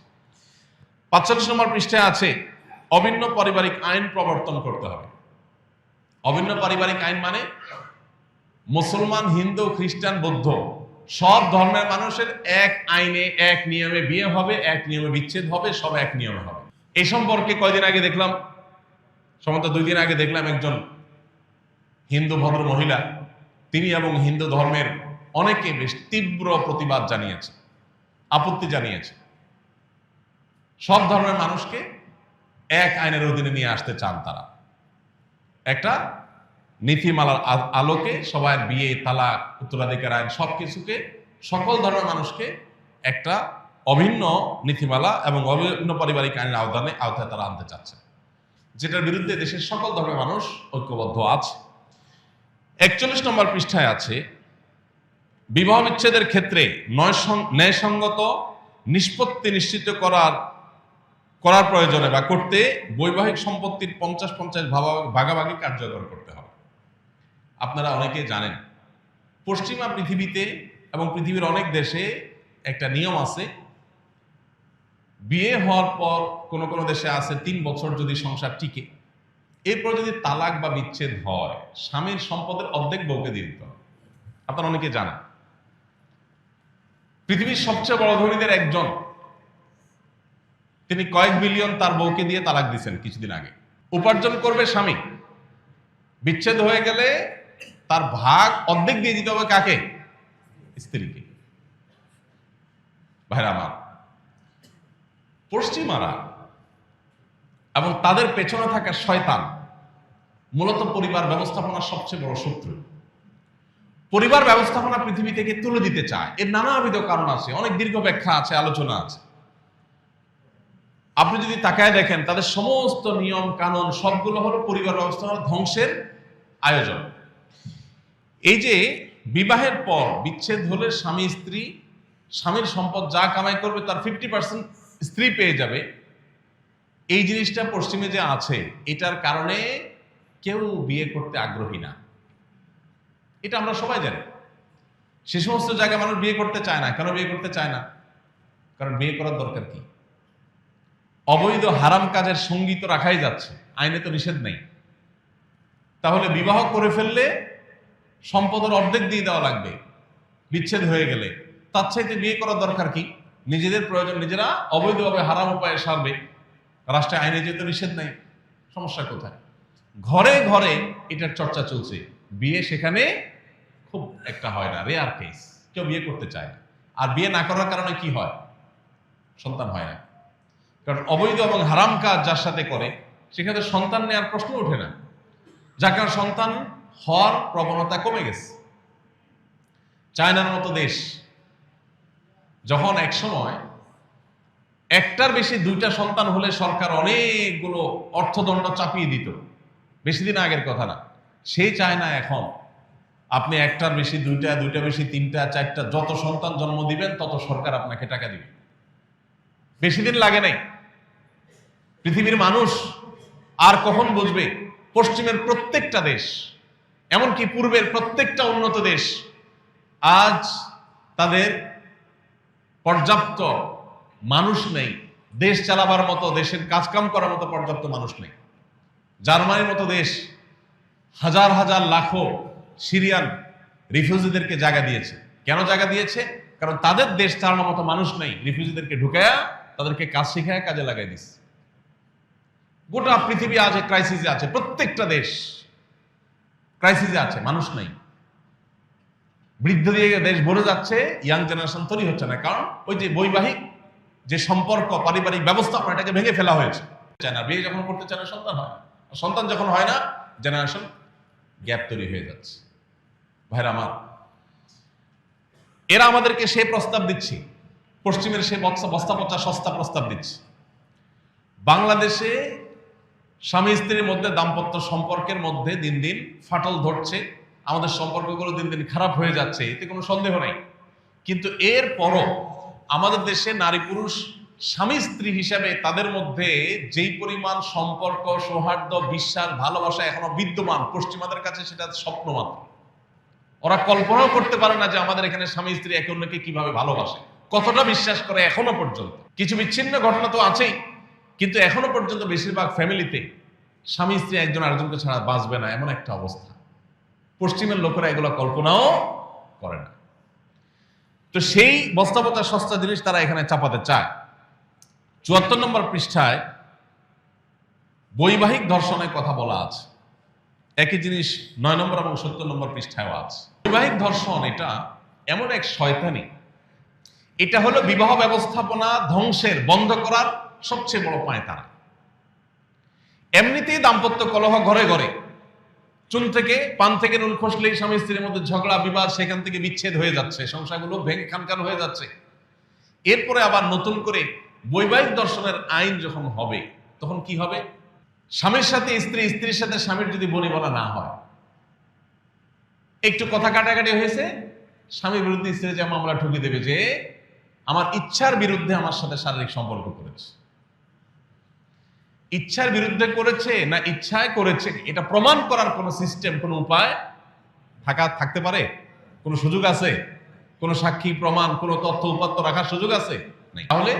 A: 45 নম্বর পৃষ্ঠায় আছে, অভিন্ন পারিবারিক আইন প্রবর্তন করতে হবে। অভিন্ন পারিবারিক আইন মানে মুসলমান, হিন্দু, খ্রিস্টান, বৌদ্ধ সব ধর্মের মানুষের এক আইনে, এক নিয়মে বিয়ে হবে, এক নিয়মে বিচ্ছেদ হবে, সব এক নিয়মে হবে। এই সম্পর্কে কয়দিন আগে দেখলাম, সম্ভবত 2 দিন আগে দেখলাম, একজন হিন্দু ভদ্র মহিলা, তিনি এবং হিন্দু ধর্মের অনেকে বেশ তীব্র প্রতিবাদ জানিয়েছে, আপত্তি জানিয়েছে। সব ধর্মের মানুষকে এক আইনের অধীনে নিয়ে আসতে চান তারা। একটা নীতিমালার আলোকে সবাই বিয়ে, তালাক, উত্তরাধিকার আইন সবকিছুকে, সকল ধর্মের মানুষকে একটা অভিন্ন নীতিমালা এবং অভিন্ন পারিবারিক আইনের আওতায় তারা আনতে চাচ্ছে, যেটার বিরুদ্ধে দেশের সকল ধর্মের মানুষ ঐক্যবদ্ধ আছে। 41 নম্বর পৃষ্ঠায় আছে, বিবাহ বিচ্ছেদের ক্ষেত্রে ন্যায়সঙ্গত নিষ্পত্তি নিশ্চিত করার প্রয়োজনে বা করতে বৈবাহিক সম্পত্তির 50-50 ভাগাভাগি কার্যকর করতে হবে। আপনারা অনেকে জানেন, পশ্চিমা পৃথিবীতে এবং পৃথিবীর অনেক দেশে একটা নিয়ম আছে, বিয়ে হওয়ার পর কোনো কোনো দেশে আছে 3 বছর যদি সংসার টিকে, এরপর যদি তালাক বা বিচ্ছেদ হয়, স্বামীর সম্পদের অর্ধেক বউকে দিয়ে দিতে হবে। আপনারা অনেকে জানেন, পৃথিবীর সবচেয়ে বড় ধনীদের একজন, তিনি কয়েক বিলিয়ন তার বউকে দিয়ে তালাক দিচ্ছেন কিছুদিন আগে। উপার্জন করবে স্বামী, বিচ্ছেদ হয়ে গেলে তার ভাগ অর্ধেক দিয়ে দিতে হবে কাকে? স্ত্রীকে। ভাইরা আমার, পশ্চিমারা এবং তাদের পেছনে থাকা শয়তান মূলত পরিবার ব্যবস্থাপনার সবচেয়ে বড় শত্রু। পরিবার ব্যবস্থাপনা পৃথিবী থেকে তুলে দিতে চায়, এর নানাবিধ কারণ আছে, অনেক দীর্ঘ ব্যাখ্যা আছে, আলোচনা আছে। আপনি যদি তাকায় দেখেন তাদের সমস্ত নিয়ম কানুন সবগুলো হলো পরিবার ব্যবস্থাপনা ধ্বংসের আয়োজন। এই যে বিবাহের পর বিচ্ছেদ হলে স্বামী স্ত্রী, স্বামীর সম্পদ যা কামাই করবে তার 50% স্ত্রী পেয়ে যাবে, এই জিনিসটা পশ্চিমে যে আছে, এটার কারণে কেউ বিয়ে করতে আগ্রহী না। এটা আমরা সবাই জানি। সে সমস্ত জায়গায় মানুষ বিয়ে করতে চায় না। কেন বিয়ে করতে চায় না? কারণ বিয়ে করার দরকার কি? অবৈধ হারাম কাজের সঙ্গী তো রাখাই যাচ্ছে, আইনে তো নিষেধ নেই। তাহলে বিবাহ করে ফেললে সম্পদের অর্ধেক দিয়ে দেওয়া লাগবে বিচ্ছেদ হয়ে গেলে, তার চাইতে বিয়ে করার দরকার কি? নিজেদের প্রয়োজন নিজেরা অবৈধভাবে হারাম উপায়ে সারবে, রাষ্ট্রে আইনে যেহেতু নিষেধ নেই, সমস্যা কোথায়? ঘরে ঘরে এটার চর্চা চলছে, বিয়ে সেখানে খুব একটা হয় না, রেয়ার কেস, কেউ বিয়ে করতে চায় না। আর বিয়ে না করার কারণে কি হয়? সন্তান হয় না। কারণ অবৈধ এবং হারাম কাজ যার সাথে করে সেখানে সন্তান নেওয়ার প্রশ্ন ওঠে না, যার কারণে সন্তান হওয়ার প্রবণতা কমে গেছে। চায়নার মতো দেশ যখন এক সময় একটার বেশি দুইটা সন্তান হলে সরকার অনেকগুলো অর্থদণ্ড চাপিয়ে দিত, বেশি দিন আগের কথা না, সেই চায়না এখন আপনি একটার বেশি দুইটা, দুইটা বেশি তিনটা, চারটা, যত সন্তান জন্ম দিবেন তত সরকার আপনাকে টাকা দিবে। বেশি দিন লাগে নাই। পৃথিবীর মানুষ আর কখন বুঝবে? পশ্চিমের প্রত্যেকটা দেশ, এমনকি পূর্বের প্রত্যেকটা উন্নত দেশ, আজ তাদের পর্যাপ্ত মানুষ নেই, দেশ চালাবার মতো, দেশের কাজকাম করার মতো পর্যাপ্ত মানুষ নেই। জার্মানির মতো দেশ হাজার হাজার লাখো সিরিয়ান রিফিউজিদেরকে জায়গা দিয়েছে। কেন জায়গা দিয়েছে? কারণ তাদের দেশ চালানোর মতো মানুষ নেই, রিফিউজিদেরকে ঢুকায়া তাদেরকে কাজ শিখায় কাজে লাগাই দিচ্ছে। গোটা পৃথিবী আজ ক্রাইসিসে আছে, প্রত্যেকটা দেশ ক্রাইসিসে আছে, মানুষ নেই। বৃদ্ধ দিয়ে দেশ ভরে যাচ্ছে, ইয়াং জেনারেশন তৈরি হচ্ছে না। কারণ ওই যে বৈবাহিক যে সম্পর্ক, পারিবারিক ব্যবস্থাপনা, এটাকে ভেঙে ফেলা হয়েছে। চায় না, বিয়ে যখন করতে চায় না, সন্তান হয় না। সন্তান যখন হয় না, জেনারেশন গ্যাপ তৈরি হয়ে যাচ্ছে। ভাইরা আমার, এরা আমাদেরকে সে প্রস্তাব দিচ্ছে, পশ্চিমের সে বস্তা পচা সস্তা প্রস্তাব দিচ্ছে। বাংলাদেশে স্বামী স্ত্রীর মধ্যে দাম্পত্য সম্পর্কের মধ্যে দিন দিন ফাটল ধরছে, আমাদের সম্পর্কগুলো দিন দিন খারাপ হয়ে যাচ্ছে, এতে কোনো সন্দেহ নাই। কিন্তু এর পরও আমাদের দেশে নারী পুরুষ স্বামী স্ত্রী হিসাবে তাদের মধ্যে যেই পরিমাণ সম্পর্ক, সৌহার্দ্য, বিশ্বাস, ভালোবাসা এখনো বিদ্যমান, পশ্চিমাদের কাছে সেটা স্বপ্ন মাত্র। ওরা কল্পনাও করতে পারে না যে আমাদের এখানে স্বামী স্ত্রী একে অন্যকে কিভাবে ভালোবাসে, কতটা বিশ্বাস করে। এখনো পর্যন্ত কিছু বিচ্ছিন্ন ঘটনা তো আছেই, কিন্তু এখনো পর্যন্ত বেশিরভাগ ফ্যামিলিতে স্বামী স্ত্রী একজন আরেকজনকে ছাড়া বাঁচবে না, এমন একটা অবস্থা। পশ্চিমের লোকেরা এগুলো কল্পনাও করে না। তো সেই বস্তাপচা সস্তা জিনিস তারা এখানে চাপাতে চায়। ৭৪ নম্বর পৃষ্ঠায় বৈবাহিক ধর্ষণের কথা বলা আছে। একই জিনিস ৯ নম্বর এবং ৭০ নম্বর পৃষ্ঠায়ও আছে। বৈবাহিক ধর্ষণ এটা এমন এক শয়তানি, এটা হলো বিবাহ ব্যবস্থাপনা ধ্বংসের, বন্ধ করার সবচেয়ে বড় পায়তারা। এমনিতেই দাম্পত্য কলহ ঘরে ঘরে, চুন থেকে পান থেকে নুন খসলেই স্বামী স্ত্রীর মধ্যে ঝগড়া বিবাদ, সেখান থেকে বিচ্ছেদ হয়ে যাচ্ছে, সংসারগুলো ভেঙে খানখান হয়ে যাচ্ছে। এরপরে আবার নতুন করে বৈবাহিক দর্শনের আইন যখন হবে, তখন কি হবে? স্বামীর সাথে স্ত্রী, স্ত্রীর সাথে স্বামীর যদি বনিবনা না হয়, একটু কথা কাটাকাটি হয়েছে, স্বামীর বিরুদ্ধে স্ত্রী যে মামলা ঠুকিয়ে দেবে যে আমার ইচ্ছার বিরুদ্ধে আমার সাথে শারীরিক সম্পর্ক করেছে। ইচ্ছার বিরুদ্ধে করেছে না ইচ্ছায় করেছে, এটা প্রমাণ করার কোন সিস্টেম, কোন উপায় থাকতে পারে? কোন সুযোগ আছে? কোন সাক্ষী প্রমাণ, কোন তথ্য উপাত্ত রাখার সুযোগ আছে? নাই। তাহলে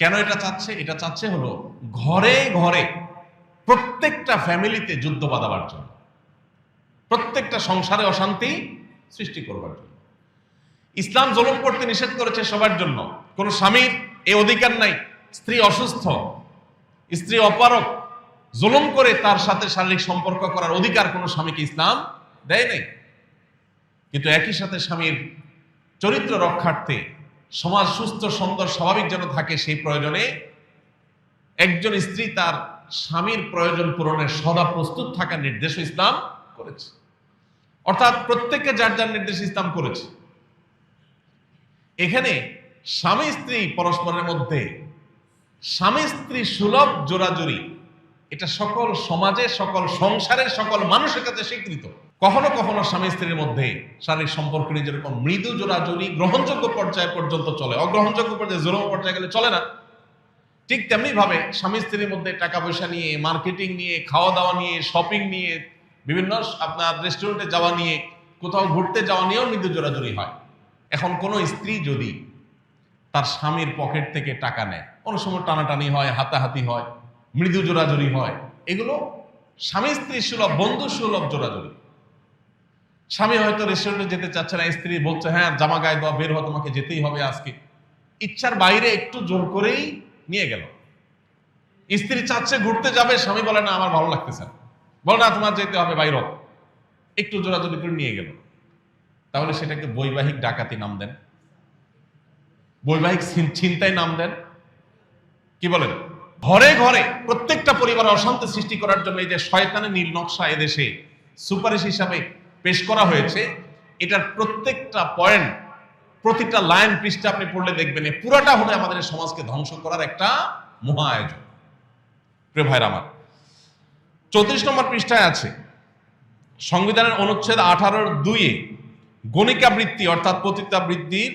A: কেন এটা চাচ্ছে? এটা চাচ্ছে হলো ঘরে ঘরে, প্রত্যেকটা ফ্যামিলিতে যুদ্ধ বাঁধাবার জন্য, প্রত্যেকটা সংসারে অশান্তি সৃষ্টি করবার জন্য। ইসলাম জুলুম করতে নিষেধ করেছে সবার জন্য। কোন স্বামীর এই অধিকার নাই স্ত্রী অসুস্থ, স্ত্রী অপারক, জুলুম করে তার সাথে শারীরিক সম্পর্ক করার অধিকার কোন স্বামীকে ইসলাম দেয় নাই। কিন্তু একই সাথে স্বামীর চরিত্র রক্ষার্থে, সমাজ সুস্থ সুন্দর স্বাভাবিক যেন থাকে, সেই প্রয়োজনে একজন স্ত্রী তার স্বামীর প্রয়োজন পূরণের সদা প্রস্তুত থাকার নির্দেশ ইসলাম করেছে। অর্থাৎ প্রত্যেককে যার যার নির্দেশ ইসলাম করেছে। এখানে স্বামী স্ত্রী পরস্পরের মধ্যে স্বামী স্ত্রী সুলভ জোড়াজুড়ি, এটা সকল সমাজে, সকল সংসারের সকল মানুষের কাছে স্বীকৃত। কখনো কখনো স্বামী স্ত্রীর মধ্যে শারীরিক সম্পর্ক নিয়ে যেরকম মৃদু জোড়াজুড়ি গ্রহণযোগ্য পর্যায় পর্যন্ত চলে, অগ্রহণযোগ্য পর্যায়ে জোরম পর্যায়ে গেলে চলে না, ঠিক তেমনি ভাবে স্বামী স্ত্রীর মধ্যে টাকা পয়সা নিয়ে, মার্কেটিং নিয়ে, খাওয়া দাওয়া নিয়ে, শপিং নিয়ে, বিভিন্ন আপনার রেস্টুরেন্টে যাওয়া নিয়ে, কোথাও ঘুরতে যাওয়া নিয়েও মৃদু জোড়াজুড়ি হয়। এখন কোনো স্ত্রী যদি তার স্বামীর পকেট থেকে টাকা নেয়, কোনো সময় টানাটানি হয়, হাতাহাতি হয়, মৃদু জোড়াজুড়ি হয়, এগুলো স্বামী স্ত্রী সুলভ, বন্ধু সুলভ জোড়াজুড়ি। স্বামী হয়তো রেস্টুরেন্টে যেতে চাচ্ছে না, স্ত্রী বলছে হ্যাঁ জামা গায়ে দেওয়া, বের হওয়া, তোমাকে যেতেই হবে আজকে, ইচ্ছার বাইরে একটু জোর করেই নিয়ে গেল। স্ত্রী চাচ্ছে ঘুরতে যাবে, স্বামী বলে না আমার ভালো লাগতেছে, বলে না তোমার যেতে হবে বাইরে, একটু জোরাজোরি করে নিয়ে গেল। তাহলে সেটাকে বৈবাহিক ডাকাতি নাম দেন, বৈবাহিক ছিনতাই নাম দেন, কি বলেন? ঘরে ঘরে প্রত্যেকটা পরিবারে অশান্তি সৃষ্টি করার জন্য এই যে শয়তানের নীল নকশা এদেশে সুপারিশ হিসাবে পেশ করা হয়েছে, এটার প্রত্যেকটা পয়েন্ট, প্রতিটা লাইন পৃষ্ঠা আপনি পড়লে দেখবেন পুরাটা হলে আমাদের সমাজকে ধ্বংস করার একটা মহা আয়োজন। প্রিয় ভাইরা আমার, 34 নম্বর পৃষ্ঠায় আছে সংবিধানের অনুচ্ছেদ 18(2)-এ গণিকাবৃত্তি অর্থাৎ পতিতাবৃত্তির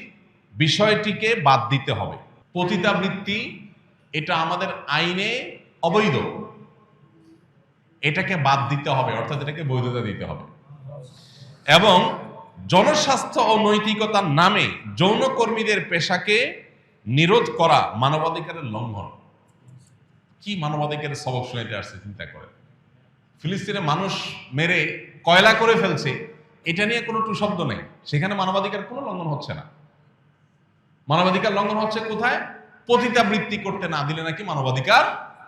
A: বিষয়টিকে বাদ দিতে হবে। পতিতাবৃত্তি এটা আমাদের আইনে অবৈধ, এটাকে বাদ দিতে হবে, অর্থাৎ এটাকে বৈধতা দিতে হবে। এবং জনস্বাস্থ্য ও নৈতিকতার নামে যৌনকর্মীদের পেশাকে নিরোধ করা মানবাধিকারের লঙ্ঘন। কি মানবাধিকারের সবক শুনাইতে আসছে চিন্তা করে। ফিলিস্তিনে মানুষ মেরে কয়লা করে ফেলছে, এটা নিয়ে কোনো টু শব্দ নেই, সেখানে মানবাধিকার কোনো লঙ্ঘন হচ্ছে না। মানবাধিকার লঙ্ঘন হচ্ছে কোথায়? পতিতাবৃত্তি করতে না দিলে নাকি মানবাধিকার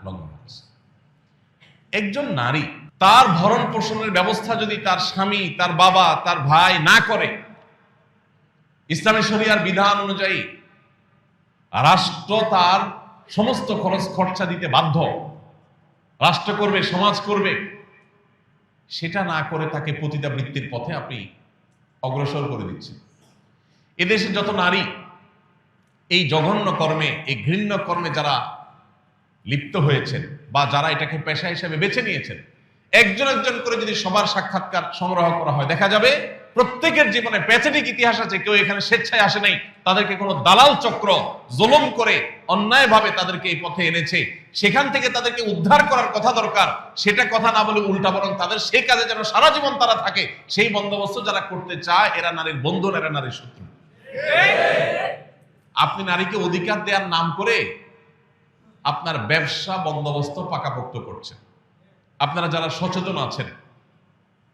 A: লঙ্ঘন হচ্ছে। একজন নারী তার ভরণ পোষণের ব্যবস্থা যদি তার স্বামী, তার বাবা, তার ভাই না করে, ইসলামী শরিয়ার বিধান অনুযায়ী রাষ্ট্র তার সমস্ত খরচ খরচা দিতে বাধ্য, রাষ্ট্র করবে, সমাজ করবে, সেটা না করে তাকে পতিতাবৃত্তির পথে আপনি অগ্রসর করে দিচ্ছেন। এদেশে যত নারী এই জঘন্য কর্মে, এই ঘৃণ্য কর্মে যারা লিপ্ত হয়েছেন বা যারা এটাকে পেশা হিসেবে বেছে নিয়েছেন, একজন একজন করে যদি সবার সাক্ষাৎকার সংগ্রহ করা হয়, দেখা যাবে প্রত্যেকের জীবনে প্যাথেটিক ইতিহাস আছে। কেউ এখানে স্বেচ্ছায় আসে নাই, তাদেরকে কোনো দালাল চক্র জুলুম করে অন্যায়ভাবে তাদেরকে এই পথে এনেছে। সেখান থেকে তাদেরকে উদ্ধার করার কথা দরকার, সেটা কথা না বলে উল্টা বরং তাদের সেই কাজে যেন সারা জীবন তারা থাকে, সেই বন্দোবস্ত যারা করতে চায়, এরা নারীর বন্ধু, এরা নারীর শত্রু। আপনি নারীকে অধিকার দেওয়ার নাম করে আপনার ব্যবসা বন্দোবস্ত পাকাপোক্ত করছেন। আপনারা যারা সচেতন আছেন,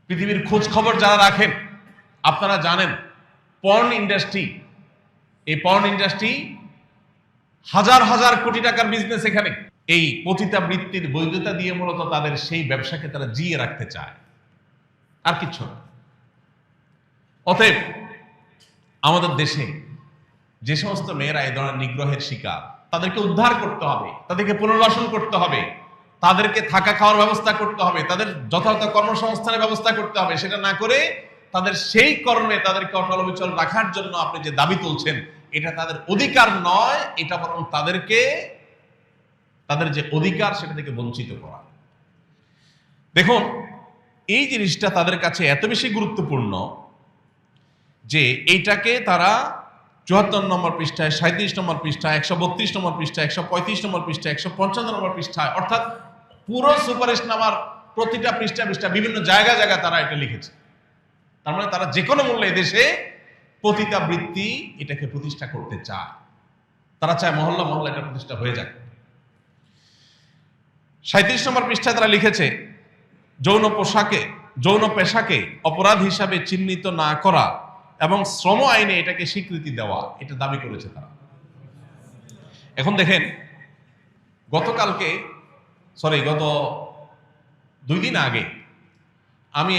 A: পৃথিবীর খোঁজ খবর যারা রাখেন, আপনারা জানেন পর্ন ইন্ডাস্ট্রি, এই পর্ন ইন্ডাস্ট্রি হাজার হাজার কোটি টাকার বিজনেস। এখানে এই পতিতাবৃত্তির বৈধতা দিয়ে মূলত তাদের সেই ব্যবসাকে তারা জিয়ে রাখতে চায়, আর কিছু না। অতএব আমাদের দেশে যে সমস্ত মেয়েরা এই ধরনের নিগ্রহের শিকার, তাদেরকে উদ্ধার করতে হবে, তাদেরকে পুনর্বাসন করতে হবে, তাদেরকে থাকা খাওয়ার ব্যবস্থা করতে হবে, তাদের যথাযথ কর্মসংস্থানের ব্যবস্থা করতে হবে। সেটা না করে তাদের সেই কর্মে তাদেরকে অটল অবিচল রাখার জন্য আপনি যে দাবি তুলছেন, এটা তাদের অধিকার নয়, এটা বরং তাদেরকে তাদের যে অধিকার সেটা থেকে বঞ্চিত করা। দেখুন, এই জিনিসটা তাদের কাছে এত বেশি গুরুত্বপূর্ণ যে এইটাকে তারা 74 নম্বর পৃষ্ঠায়, 37 নম্বর পৃষ্ঠায়, 132 নম্বর পৃষ্ঠায়, 135 নম্বর পৃষ্ঠায়, 155 নম্বর পৃষ্ঠায়, অর্থাৎ পুরো সুপারিশনামার প্রতিটা পৃষ্ঠা বিভিন্ন জায়গায় জায়গায় তারা এটা লিখেছে। তার মানে তারা যে কোনো মূল্যে এদেশে পতিতাবৃত্তি এটাকে প্রতিষ্ঠা করতে চায়। তারা চায় মহল্লা মহল্লা এটা প্রতিষ্ঠা হয়ে যাক। 37 নম্বর পৃষ্ঠায় তারা লিখেছে, যৌন পেশাকে অপরাধ হিসাবে চিহ্নিত না করা এবং শ্রম আইনে এটাকে স্বীকৃতি দেওয়া, এটা দাবি করেছে তারা। এখন দেখেন, গত 2 দিন আগে আমি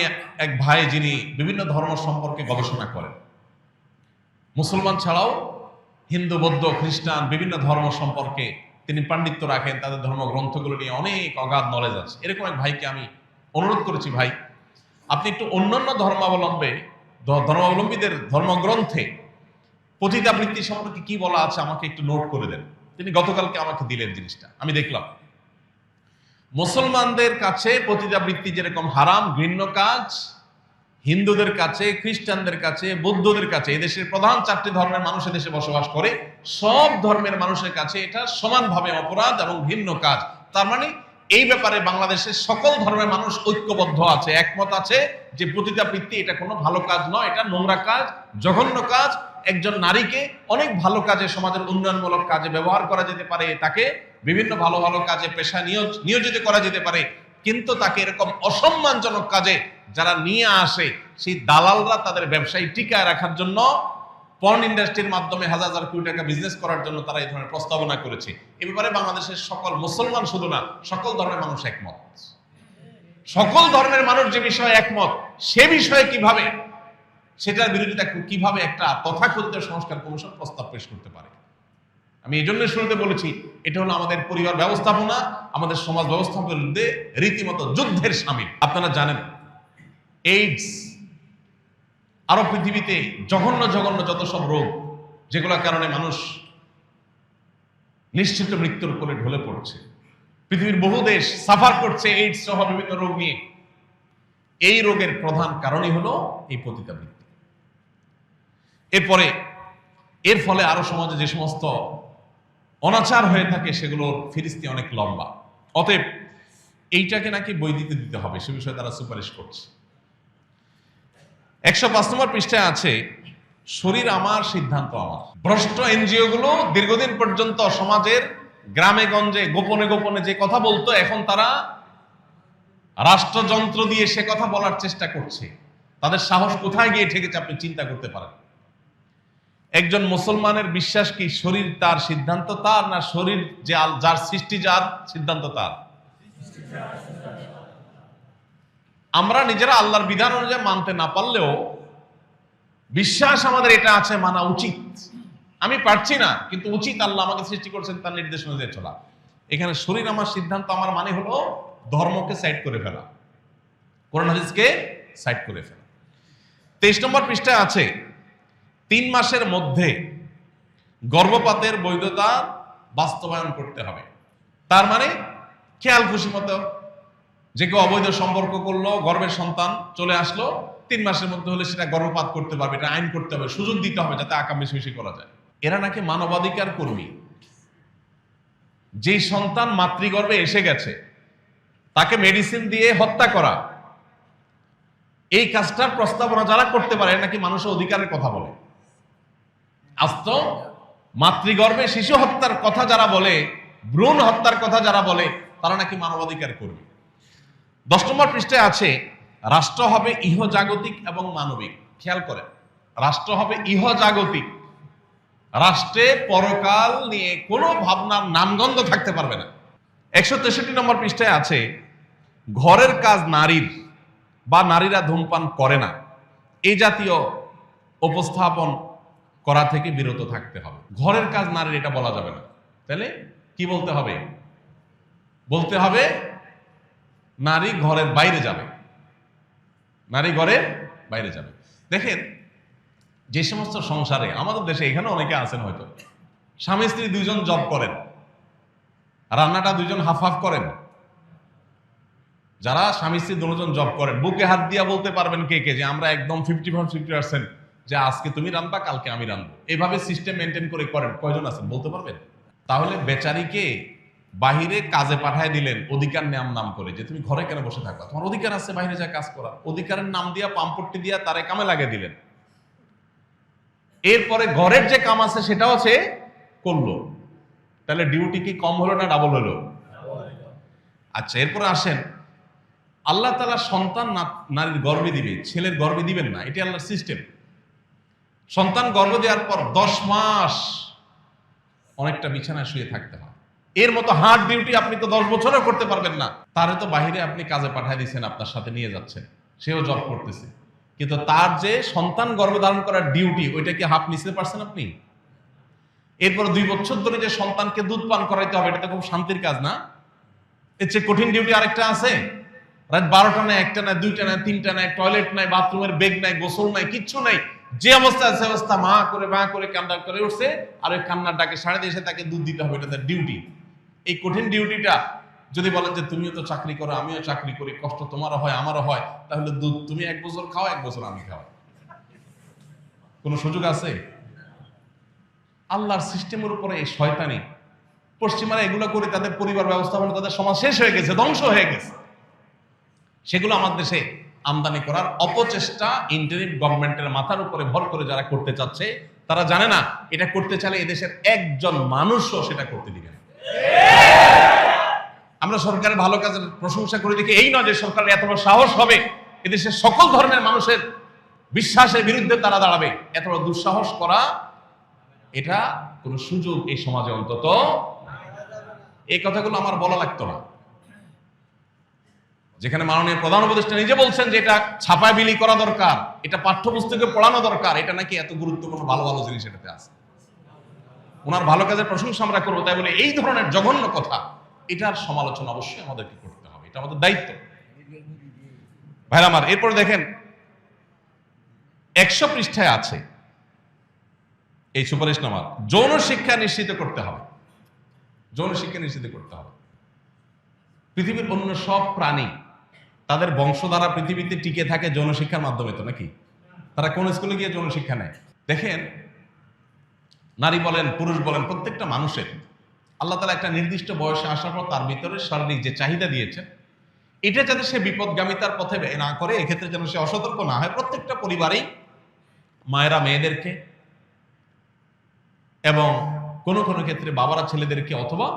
A: এক ভাই, যিনি বিভিন্ন ধর্ম সম্পর্কে গবেষণা করেন, মুসলমান ছাড়াও হিন্দু, বৌদ্ধ, খ্রিস্টান বিভিন্ন ধর্ম সম্পর্কে তিনি পাণ্ডিত্য রাখেন, তাদের ধর্মগ্রন্থগুলো নিয়ে অনেক অগাধ নলেজ আছে। এরকম এক ভাইকে আমি অনুরোধ করেছি, ভাই আপনি একটু অন্যান্য ধর্মাবলম্বীদের ধর্মগ্রন্থে পতিতাবৃত্তি সম্পর্কে কি বলা আছে আমাকে একটু নোট করে দেন। তিনি গতকালকে আমাকে দিলেন জিনিসটা, আমি দেখলাম মুসলমানদের কাছে পতিতাবৃত্তি যেরকম হারাম, ঘৃণ্য কাজ, হিন্দুদের কাছে, খ্রিস্টানদের কাছে, বৌদ্ধদের কাছে, এদেশের প্রধান 4টি ধর্মের মানুষ এদেশে বসবাস করে, সব ধর্মের মানুষের কাছে এটা সমানভাবে অপরাধ এবং ঘৃণ্য কাজ। তার মানে এই ব্যাপারে বাংলাদেশের সকল ধর্মের মানুষ ঐক্যবদ্ধ আছে, একমত আছে যে পতিতাবৃত্তি এটা কোনো ভালো কাজ নয়, এটা নোংরা কাজ, জঘন্য কাজ। একজন নারীকে অনেক ভালো কাজে, সমাজের উন্নয়নমূলক কাজে ব্যবহার করা যেতে পারে, তাকে বিভিন্ন ভালো ভালো কাজে পেশা নিয়োজিত করা যেতে পারে, কিন্তু তাকে এরকম অসম্মানজনক কাজে যারা নিয়ে আসে, সেই দালালরা তাদের ব্যবসায়ী টিকায় রাখার জন্য পর্ন ইন্ডাস্ট্রির মাধ্যমে হাজার হাজার কোটি টাকা বিজনেস করার জন্য তারা এই ধরনের প্রস্তাবনা করেছে। এ ব্যাপারে বাংলাদেশের সকল মুসলমান শুধু না, সকল ধর্মের মানুষ একমত। সকল ধর্মের মানুষ যে বিষয়ে একমত, সে বিষয়ে কিভাবে, সেটার বিরোধিতা কিভাবে একটা তথাকথিত সংস্কার কমিশন প্রস্তাব পেশ করতে পারে? আমি এই জন্য শুরুতে বলেছি, এটা হলো আমাদের পরিবার ব্যবস্থাপনা, আমাদের সমাজ ব্যবস্থাপনার বিরুদ্ধে রীতিমতো যুদ্ধের শামিল। আপনারা জানেন এইডস, আরো পৃথিবীতে জঘন্য জঘন্য যত সব রোগ, যেগুলোর কারণে মানুষ নিশ্চিত মৃত্যুর কোলে ঢলে পড়ছে, পৃথিবীর বহু দেশ সাফার করছে এইডস সহ বিভিন্ন রোগ নিয়ে। এই রোগের প্রধান কারণই হলো এই পতিতাবৃত্তি। এরপরে এর ফলে আরো সমাজে যে সমস্ত অনাচার হয়ে থাকে সেগুলোর ফিরিস্তি অনেক লম্বা। অতএব এইটাকে নাকি বৈধতা দিতে হবে, সে বিষয়ে তারা সুপারিশ করছে। 105 নম্বর পৃষ্ঠায় আছে শরীর আমার, সিদ্ধান্ত আমার। ভ্রষ্ট এনজিও গুলো দীর্ঘদিন পর্যন্ত সমাজের গ্রামে গঞ্জে গোপনে গোপনে যে কথা বলতো, এখন তারা রাষ্ট্রযন্ত্র দিয়ে সে কথা বলার চেষ্টা করছে। তাদের সাহস কোথায় গিয়ে ঠেকেছে আপনি চিন্তা করতে পারেন। একজন মুসলমানের বিশ্বাস কি শরীর তার, সিদ্ধান্ত তার, না শরীর যে যার সৃষ্টি, যার সিদ্ধান্ত তার? আমরা নিজেরা আল্লাহর বিধান অনুযায়ী মানতে না পারলেও বিশ্বাস আমাদের এটা আছে, মানা উচিত। আমি পারছি না, কিন্তু উচিত, আল্লাহ আমাকে সৃষ্টি করছেন তার নির্দেশ অনুযায়ী চলা। এখানে শরীর আমার, সিদ্ধান্ত আমার মানে হলো ধর্মকে সাইড করে ফেলা, কোরআন হাদিসকে সাইড করে ফেলা। 23 নম্বর পৃষ্ঠায় আছে 3 মাসের মধ্যে গর্ভপাতের বৈধতা বাস্তবায়ন করতে হবে। তার মানে খেয়াল খুশি মতো যে কেউ অবৈধ সম্পর্ক করলো, গর্ভের সন্তান চলে আসলো, 3 মাসের মধ্যে হলে সেটা গর্ভপাত করতে পারবে, এটা আইন করতে হবে, সুযোগ দিতে হবে যাতে আকাম বেশি বেশি করা যায়। এরা নাকি মানবাধিকার কর্মী। যে সন্তান মাতৃগর্ভে এসে গেছে তাকে মেডিসিন দিয়ে হত্যা করা, এই কাজটার প্রস্তাবনা যারা করতে পারে নাকি মানুষের অধিকারের কথা বলে। আস্ত মাতৃগর্ভে শিশু হত্যার কথা যারা বলে, ভ্রূণ হত্যার কথা যারা বলে, তারা নাকি মানবাধিকার কর্মী। 10 নম্বর পৃষ্ঠায় আছে রাষ্ট্র হবে ইহজাগতিক এবং মানবিক। খেয়াল করেন, রাষ্ট্র হবে ইহজাগতিক। রাষ্ট্রে পরকাল নিয়ে কোনো ভাবনার নামগন্ধ থাকতে পারবে না। 163 নম্বর পৃষ্ঠায় আছে ঘরের কাজ নারীর বা নারীরা ধূমপান করে না, এই জাতীয় উপস্থাপন করা থেকে বিরত থাকতে হবে। ঘরের কাজ নারীর এটা বলা যাবে না। তাহলে কি বলতে হবে? বলতে হবে নারী ঘরের বাইরে যাবে, নারী ঘরের বাইরে যাবে। দেখেন, যে সমস্ত সংসারে, আমাদের দেশে এখানে অনেকে আছেন হয়তো স্বামী স্ত্রী 2 জন জব করেন, রান্নাটা 2 জন হাফ হাফ করেন। যারা স্বামী স্ত্রী 2 জন জব করেন, বুকে হাত দিয়া বলতে পারবেন কে কে যে আমরা একদম 50% যে আজকে তুমি রান্না, কালকে আমি রান্না, এইভাবে সিস্টেম মেনটেন করে করেন? কয়জন আছেন বলতে পারবেন? তাহলে বেচারিকে বাহিরে কাজে পাঠায় দিলেন অধিকার নাম করে, যে তুমি ঘরে কেন বসে থাকবা, তোমার অধিকার আছে বাইরে যা কাজ করা। অধিকারের নাম দিয়া পাম্পট্টি দিয়া তারে কামে লাগিয়ে দিলেন। এরপরে ঘরের যে কাম আছে সেটাও সে করলো। তাহলে ডিউটি কি কম হলো না ডাবল হলো? আচ্ছা, এরপরে আসেন, আল্লাহ তাআলা সন্তান নারীর গর্ভে দিবে, ছেলের গর্ভে দিবেন না, এটি আল্লাহর সিস্টেম। সন্তান গর্ভ দেওয়ার পর 10 মাস অনেকটা বিছানায় শুয়ে থাকতে হয়। এর মতো হার্ড ডিউটি আপনি তো 10 বছরও করতে পারবেন না। তারে তো বাহিরে আপনি কাজে পাঠিয়ে দিচ্ছেন, আপনার সাথে নিয়ে যাচ্ছেন, সেও জব করতেছে, কিন্তু তার যে সন্তান গর্ভধারণ করার ডিউটি, ওইটা কি হাফ নিতে পারছেন আপনি? এরপর 2 বছর ধরে যে সন্তানকে দুধ পান করাইতে হবে, এটা তো খুব শান্তির কাজ না? এর চেয়ে কঠিন ডিউটি আরেকটা আছে? রাত 12টা নাই, 1টা নাই, 2টা নাই, 3টা নাই, টয়লেট নাই, বাথরুমের বেগ নাই, গোসল নাই, কিচ্ছু নাই, যে অবস্থা আছে অবস্থা মা করে কান্না করে উঠছে, আর ওই কান্নার ডাকে সাড়ে দিয়ে এসে তাকে দুধ দিতে হবে, এটা তার ডিউটি। এই কঠিন ডিউটিটা যদি বলেন যে তুমিও তো চাকরি করো, আমিও চাকরি করি, কষ্ট তোমারও হয় আমারও হয়, তাহলে দুধ তুমি 1 বছর খাও, 1 বছর আমি খাও, কোনো সুযোগ আছে? আল্লাহর সিস্টেমের উপরে এই শয়তানি, পশ্চিমারা এগুলো করে তাদের পরিবার ব্যবস্থাপনা, তাদের সমাজ শেষ হয়ে গেছে, ধ্বংস হয়ে গেছে। সেগুলো আমার দেশে আমদানি করার অপচেষ্টা ইন্টারিম গভর্নমেন্টের মাথার উপরে ভর করে যারা করতে চাচ্ছে, তারা জানে না এটা করতে চাইলে এদেশের একজন মানুষও সেটা করতে দিবে না। আমরা সরকারের ভালো কাজের প্রশংসা করে দেখি, এই নয় যে সরকারের এত বড় সাহস হবে এদেশের সকল ধর্মের মানুষের বিশ্বাসের বিরুদ্ধে তারা দাঁড়াবে, এত বড় দুঃসাহস করা, এটা কোন সুযোগ এই সমাজে অন্তত। এই কথাগুলো আমার বলা লাগতো না, যেখানে মাননীয় প্রধান উপদেষ্টা নিজে বলছেন যে এটা ছাপায় বিলি করা দরকার, এটা পাঠ্যপুস্তকে পড়ানো দরকার, এটা নাকি এত গুরুত্বপূর্ণ ভালো ভালো জিনিস এটাতে আছে। ওনার ভালো কাজের প্রশংসা আমরা করবো, তাই বলে এই ধরনের জঘন্য কথা, এটার সমালোচনা অবশ্যই আমাদেরকে করতে হবে, এটা আমাদের দায়িত্ব। ভাইরা আমার, এরপর দেখেন 100 পৃষ্ঠায় আছে এই সুপারিশনামা, যৌন শিক্ষা নিশ্চিত করতে হবে। যৌন শিক্ষা নিশ্চিত করতে হবে। পৃথিবীর অন্য সব প্রাণী তাদের বংশধারা পৃথিবীতে টিকে থাকে যৌন শিক্ষার মাধ্যমে, তো নাকি? তারা কোন স্কুলে গিয়ে যৌন শিক্ষা নেয়? দেখেন, নারী বলেন পুরুষ বলেন, প্রত্যেকটা মানুষের আল্লাহ তাআলা একটা নির্দিষ্ট বয়সে আসার পর তার ভিতরে শারীরিক যে চাহিদা দিয়েছেন, এটা যাতে সে বিপদগামিতার পথে না করে, এক্ষেত্রে যেন সে অসতর্ক না হয়। প্রত্যেকটা পরিবারেই মায়েরা মেয়েদেরকে এবং কোনো কোনো ক্ষেত্রে বাবারা ছেলেদেরকে অথবা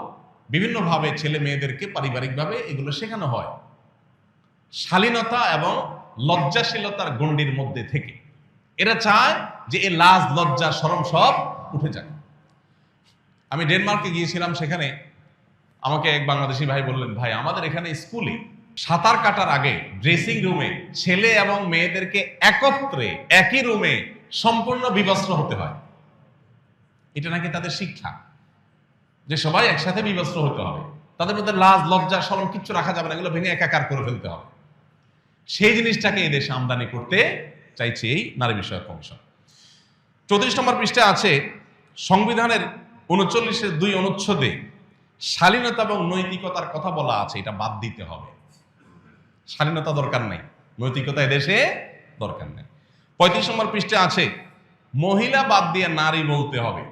A: বিভিন্নভাবে ছেলে মেয়েদেরকে পারিবারিকভাবে এগুলো শেখানো হয় শালীনতা এবং লজ্জাশীলতার গণ্ডির মধ্যে থেকে। এরা চায় যে এই লাজ লজ্জা শরম সব উঠে যাক। আমি ডেনমার্কে গিয়েছিলাম, সেখানে আমাকে এক বাংলাদেশি ভাই বললেন, ভাই আমাদের এখানে স্কুলে সাঁতার কাটার আগে ড্রেসিং রুমে ছেলে এবং মেয়েদেরকে একত্রে একই রুমে সম্পূর্ণ বিবস্ত্র হতে হয়। এটা নাকি তাদের শিক্ষা, যে সবাই একসাথে বিবস্ত্র হতে হবে, তাদের মধ্যে লাজ লজ্জা শরম কিচ্ছু রাখা যাবে না, এগুলো ভেঙে একাকার করে ফেলতে হবে। সেই জিনিসটাকে এই দেশে আমদানি করতে চাইছে এই নারী বিষয়ক কমিশন। 34 নম্বর পৃষ্ঠায় আছে সংবিধানের 39-2 অনুচ্ছেদে শালীনতা এবং নৈতিকতার কথা বলা আছে, এটা বাদ দিতে হবে। শালীনতা দরকার নাই, নৈতিকতা এদেশে দরকার নাই। 35 নম্বর পৃষ্ঠায় আছে মহিলা বাদ দিয়ে নারী বলতে হবে।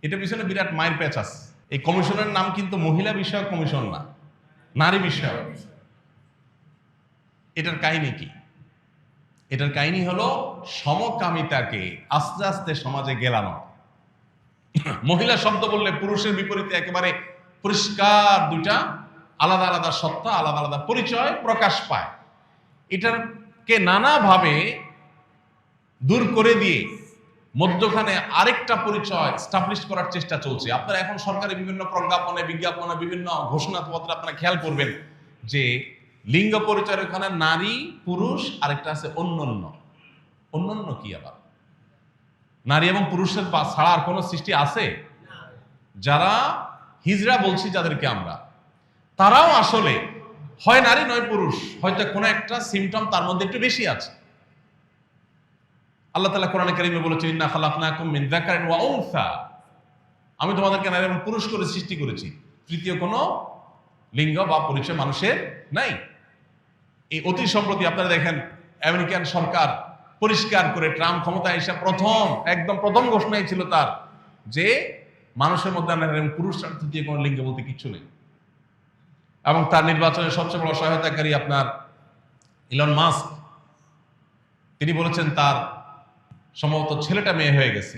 A: এটা পিছনে বিরাট মায়ের প্যাচ আছে। এই কমিশনের নাম কিন্তু মহিলা বিষয়ক কমিশন না, নারী বিষয়ক। এটার কাহিনী কি? এটার কাহিনী হলো সমকামিতাকে আস্তে আস্তে সমাজে গেলানো। মহিলা শব্দ বললে পুরুষের বিপরীতে একেবারে পরিষ্কার দুইটা আলাদা আলাদা সত্তা, আলাদা আলাদা পরিচয় প্রকাশ পায়। এটাকে নানাভাবে দূর করে দিয়ে মধ্যখানে আরেকটা পরিচয় স্টাবলিশ করার চেষ্টা চলছে। আপনারা এখন সরকারি বিভিন্ন প্রজ্ঞাপনে, বিজ্ঞাপনে, বিভিন্ন ঘোষণাপত্রে আপনারা খেয়াল করবেন যে লিঙ্গ পরিচয়ের ওখানে নারী পুরুষ, আরেকটা আছে অন্যান্য। অন্যান্য কি আবার? নারী এবং পুরুষের ছাড়া আর কোনো সৃষ্টি আছে? যারা হিজড়া বলছি যাদেরকে আমরা, তারাও আসলে হয় নারী নয় পুরুষ, হয়তো কোনো একটা সিমটম তার মধ্যে একটু বেশি আছে। আল্লাহ তাআলা কোরআনে কারীমে বলেছেন, ইন্না খালাকনাকুম মিন যাকারিন ওয়া উনসা, আমি তোমাদেরকে নারী এবং পুরুষ করে সৃষ্টি করেছি, তৃতীয় কোনো লিঙ্গ বা পরিচয় মানুষের নাই। এই অতি সম্প্রতি আপনারা দেখেন আমেরিকান সরকার পরিষ্কার করে, ট্রাম্প ক্ষমতায় এসে একদম প্রথম ঘোষণাই ছিল তার, যে মানুষের মধ্যে নারী এবং পুরুষ ছাড়া তৃতীয় কোনো লিঙ্গ বলতে কিচ্ছু নেই। এবং তার নির্বাচনের সবচেয়ে বড় সহায়তাকারী আপনার ইলন মাস্ক, তিনি বলেছেন তার সম্ভবত ছেলেটা মেয়ে হয়ে গেছে,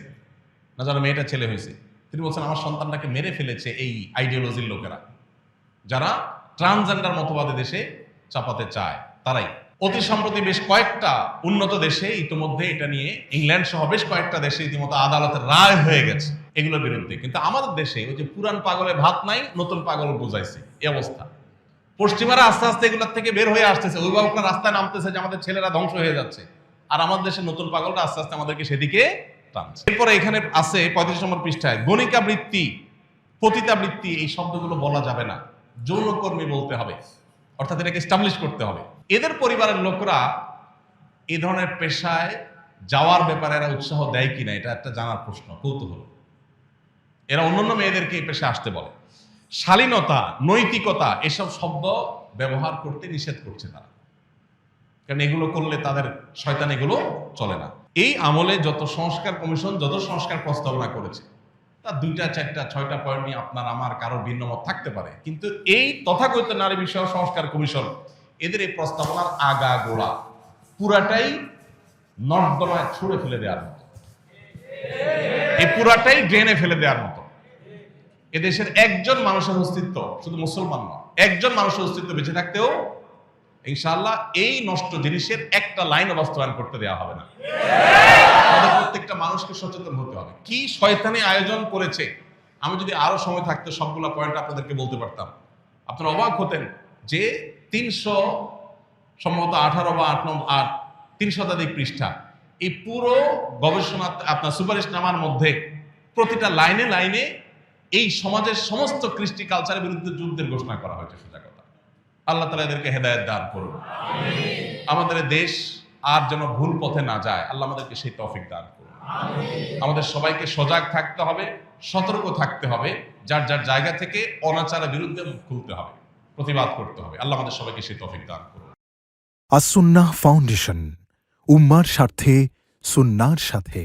A: না জানো মেয়েটা ছেলে হয়েছে। তিনি বলছেন আমার সন্তানটাকে মেরে ফেলেছে এই আইডিওলজির লোকেরা, যারা ট্রান্সজেন্ডার মতবাদে দেশে চাপাতে চায়, তারাই। অতি সম্প্রতি বেশ কয়েকটা উন্নত দেশে ইতিমধ্যে এটা নিয়ে, ইংল্যান্ড সহ বেশ কয়েকটা দেশে ইতিমধ্যে আদালতের রায় হয়ে গেছে এগুলোর বিরুদ্ধে। কিন্তু আমাদের দেশে ওই যে পুরান পাগলে ভাত নাই, নতুন পাগল বোঝাইছে, এই অবস্থা। পশ্চিমারা আস্তে আস্তে এগুলোর থেকে বের হয়ে আসতেছে, অভিভাবকরা রাস্তায় নামতেছে যে আমাদের ছেলেরা ধ্বংস হয়ে যাচ্ছে, আর আমাদের দেশে নতুন পাগলটা আস্তে আস্তে আমাদেরকে সেদিকে টানছে। এরপরে এখানে আছে 35 নম্বর পৃষ্ঠায় গণিকা বৃত্তি, পতিতা বৃত্তি, এই শব্দগুলো বলা যাবে না, যৌনকর্মী বলতে হবে, অর্থাৎ এটাকে এস্টাবলিশ করতে হবে। এদের পরিবারের লোকরা এই ধরনের পেশায় যাওয়ার ব্যাপারে এরা উৎসাহ দেয় কিনা, এটা একটা জানার প্রশ্ন, কৌতূহল। এরা অন্যান্য মেয়েদেরকে এই পেশায় আসতে বলে। শালীনতা, নৈতিকতা এসব শব্দ ব্যবহার করতে নিষেধ করছে তারা, কারণ এগুলো করলে তাদের শয়তান এগুলো চলে না। এই আমলে যত সংস্কার কমিশন যত সংস্কার প্রস্তাবনা করেছে তার 2টা 4টা 6টা পয়েন্ট নিয়ে আপনার আমার কারো ভিন্ন মত থাকতে পারে, কিন্তু এই তথাকথিত নারী বিষয়ক সংস্কার কমিশন এদের এই প্রস্তাবনার আগা গোড়া পুরাটাই নর্দমায় ছুঁড়ে ফেলে দেওয়ার মতো, এই পুরাটাই ড্রেনে ফেলে দেওয়ার মতো। এদেশের একজন মানুষের অস্তিত্ব, শুধু মুসলমান নয়, একজন মানুষের অস্তিত্ব বেঁচে থাকতেও ইনশাআল্লাহ এই নষ্ট জিনিসের একটা লাইন বাস্তবায়ন করতে দেওয়া হবে না। আমাদের প্রত্যেকটা মানুষকে সচেতন হতে হবে। কি শয়তানি আয়োজন করেছে, আমি যদি আরো সময় থাকতো সবগুলা পয়েন্ট আপনাদেরকে বলতে পারতাম। আপনারা অবাক হতেন যে 300 সম্ভবত 18 বা 3 শতাধিক পৃষ্ঠা, এই পুরো গবেষণা আপনার সুপারিশনামার মধ্যে প্রতিটা লাইনে লাইনে এই সমাজের সমস্ত কৃষ্টি কালচারের বিরুদ্ধে যুদ্ধের ঘোষণা করা হয়েছে। সোজা কথা, আল্লাহ তাআলা এদেরকে হেদায়েত দান করুন। আমাদের দেশ আর যেন ভুল পথে না যায়, আল্লাহ আমাদেরকে সেই তৌফিক দান করুন। আমাদের সবাইকে সজাগ থাকতে হবে, সতর্ক থাকতে হবে, যার যার জায়গা থেকে অনাচারের বিরুদ্ধে মুখ খুলতে হবে, প্রতিবাদ করতে হবে। আল্লাহ আমাদের সবাইকে সেই তৌফিক দান করুন।
B: আস-সুন্নাহ ফাউন্ডেশন, উম্মার স্বার্থে সুন্নাহর সাথে।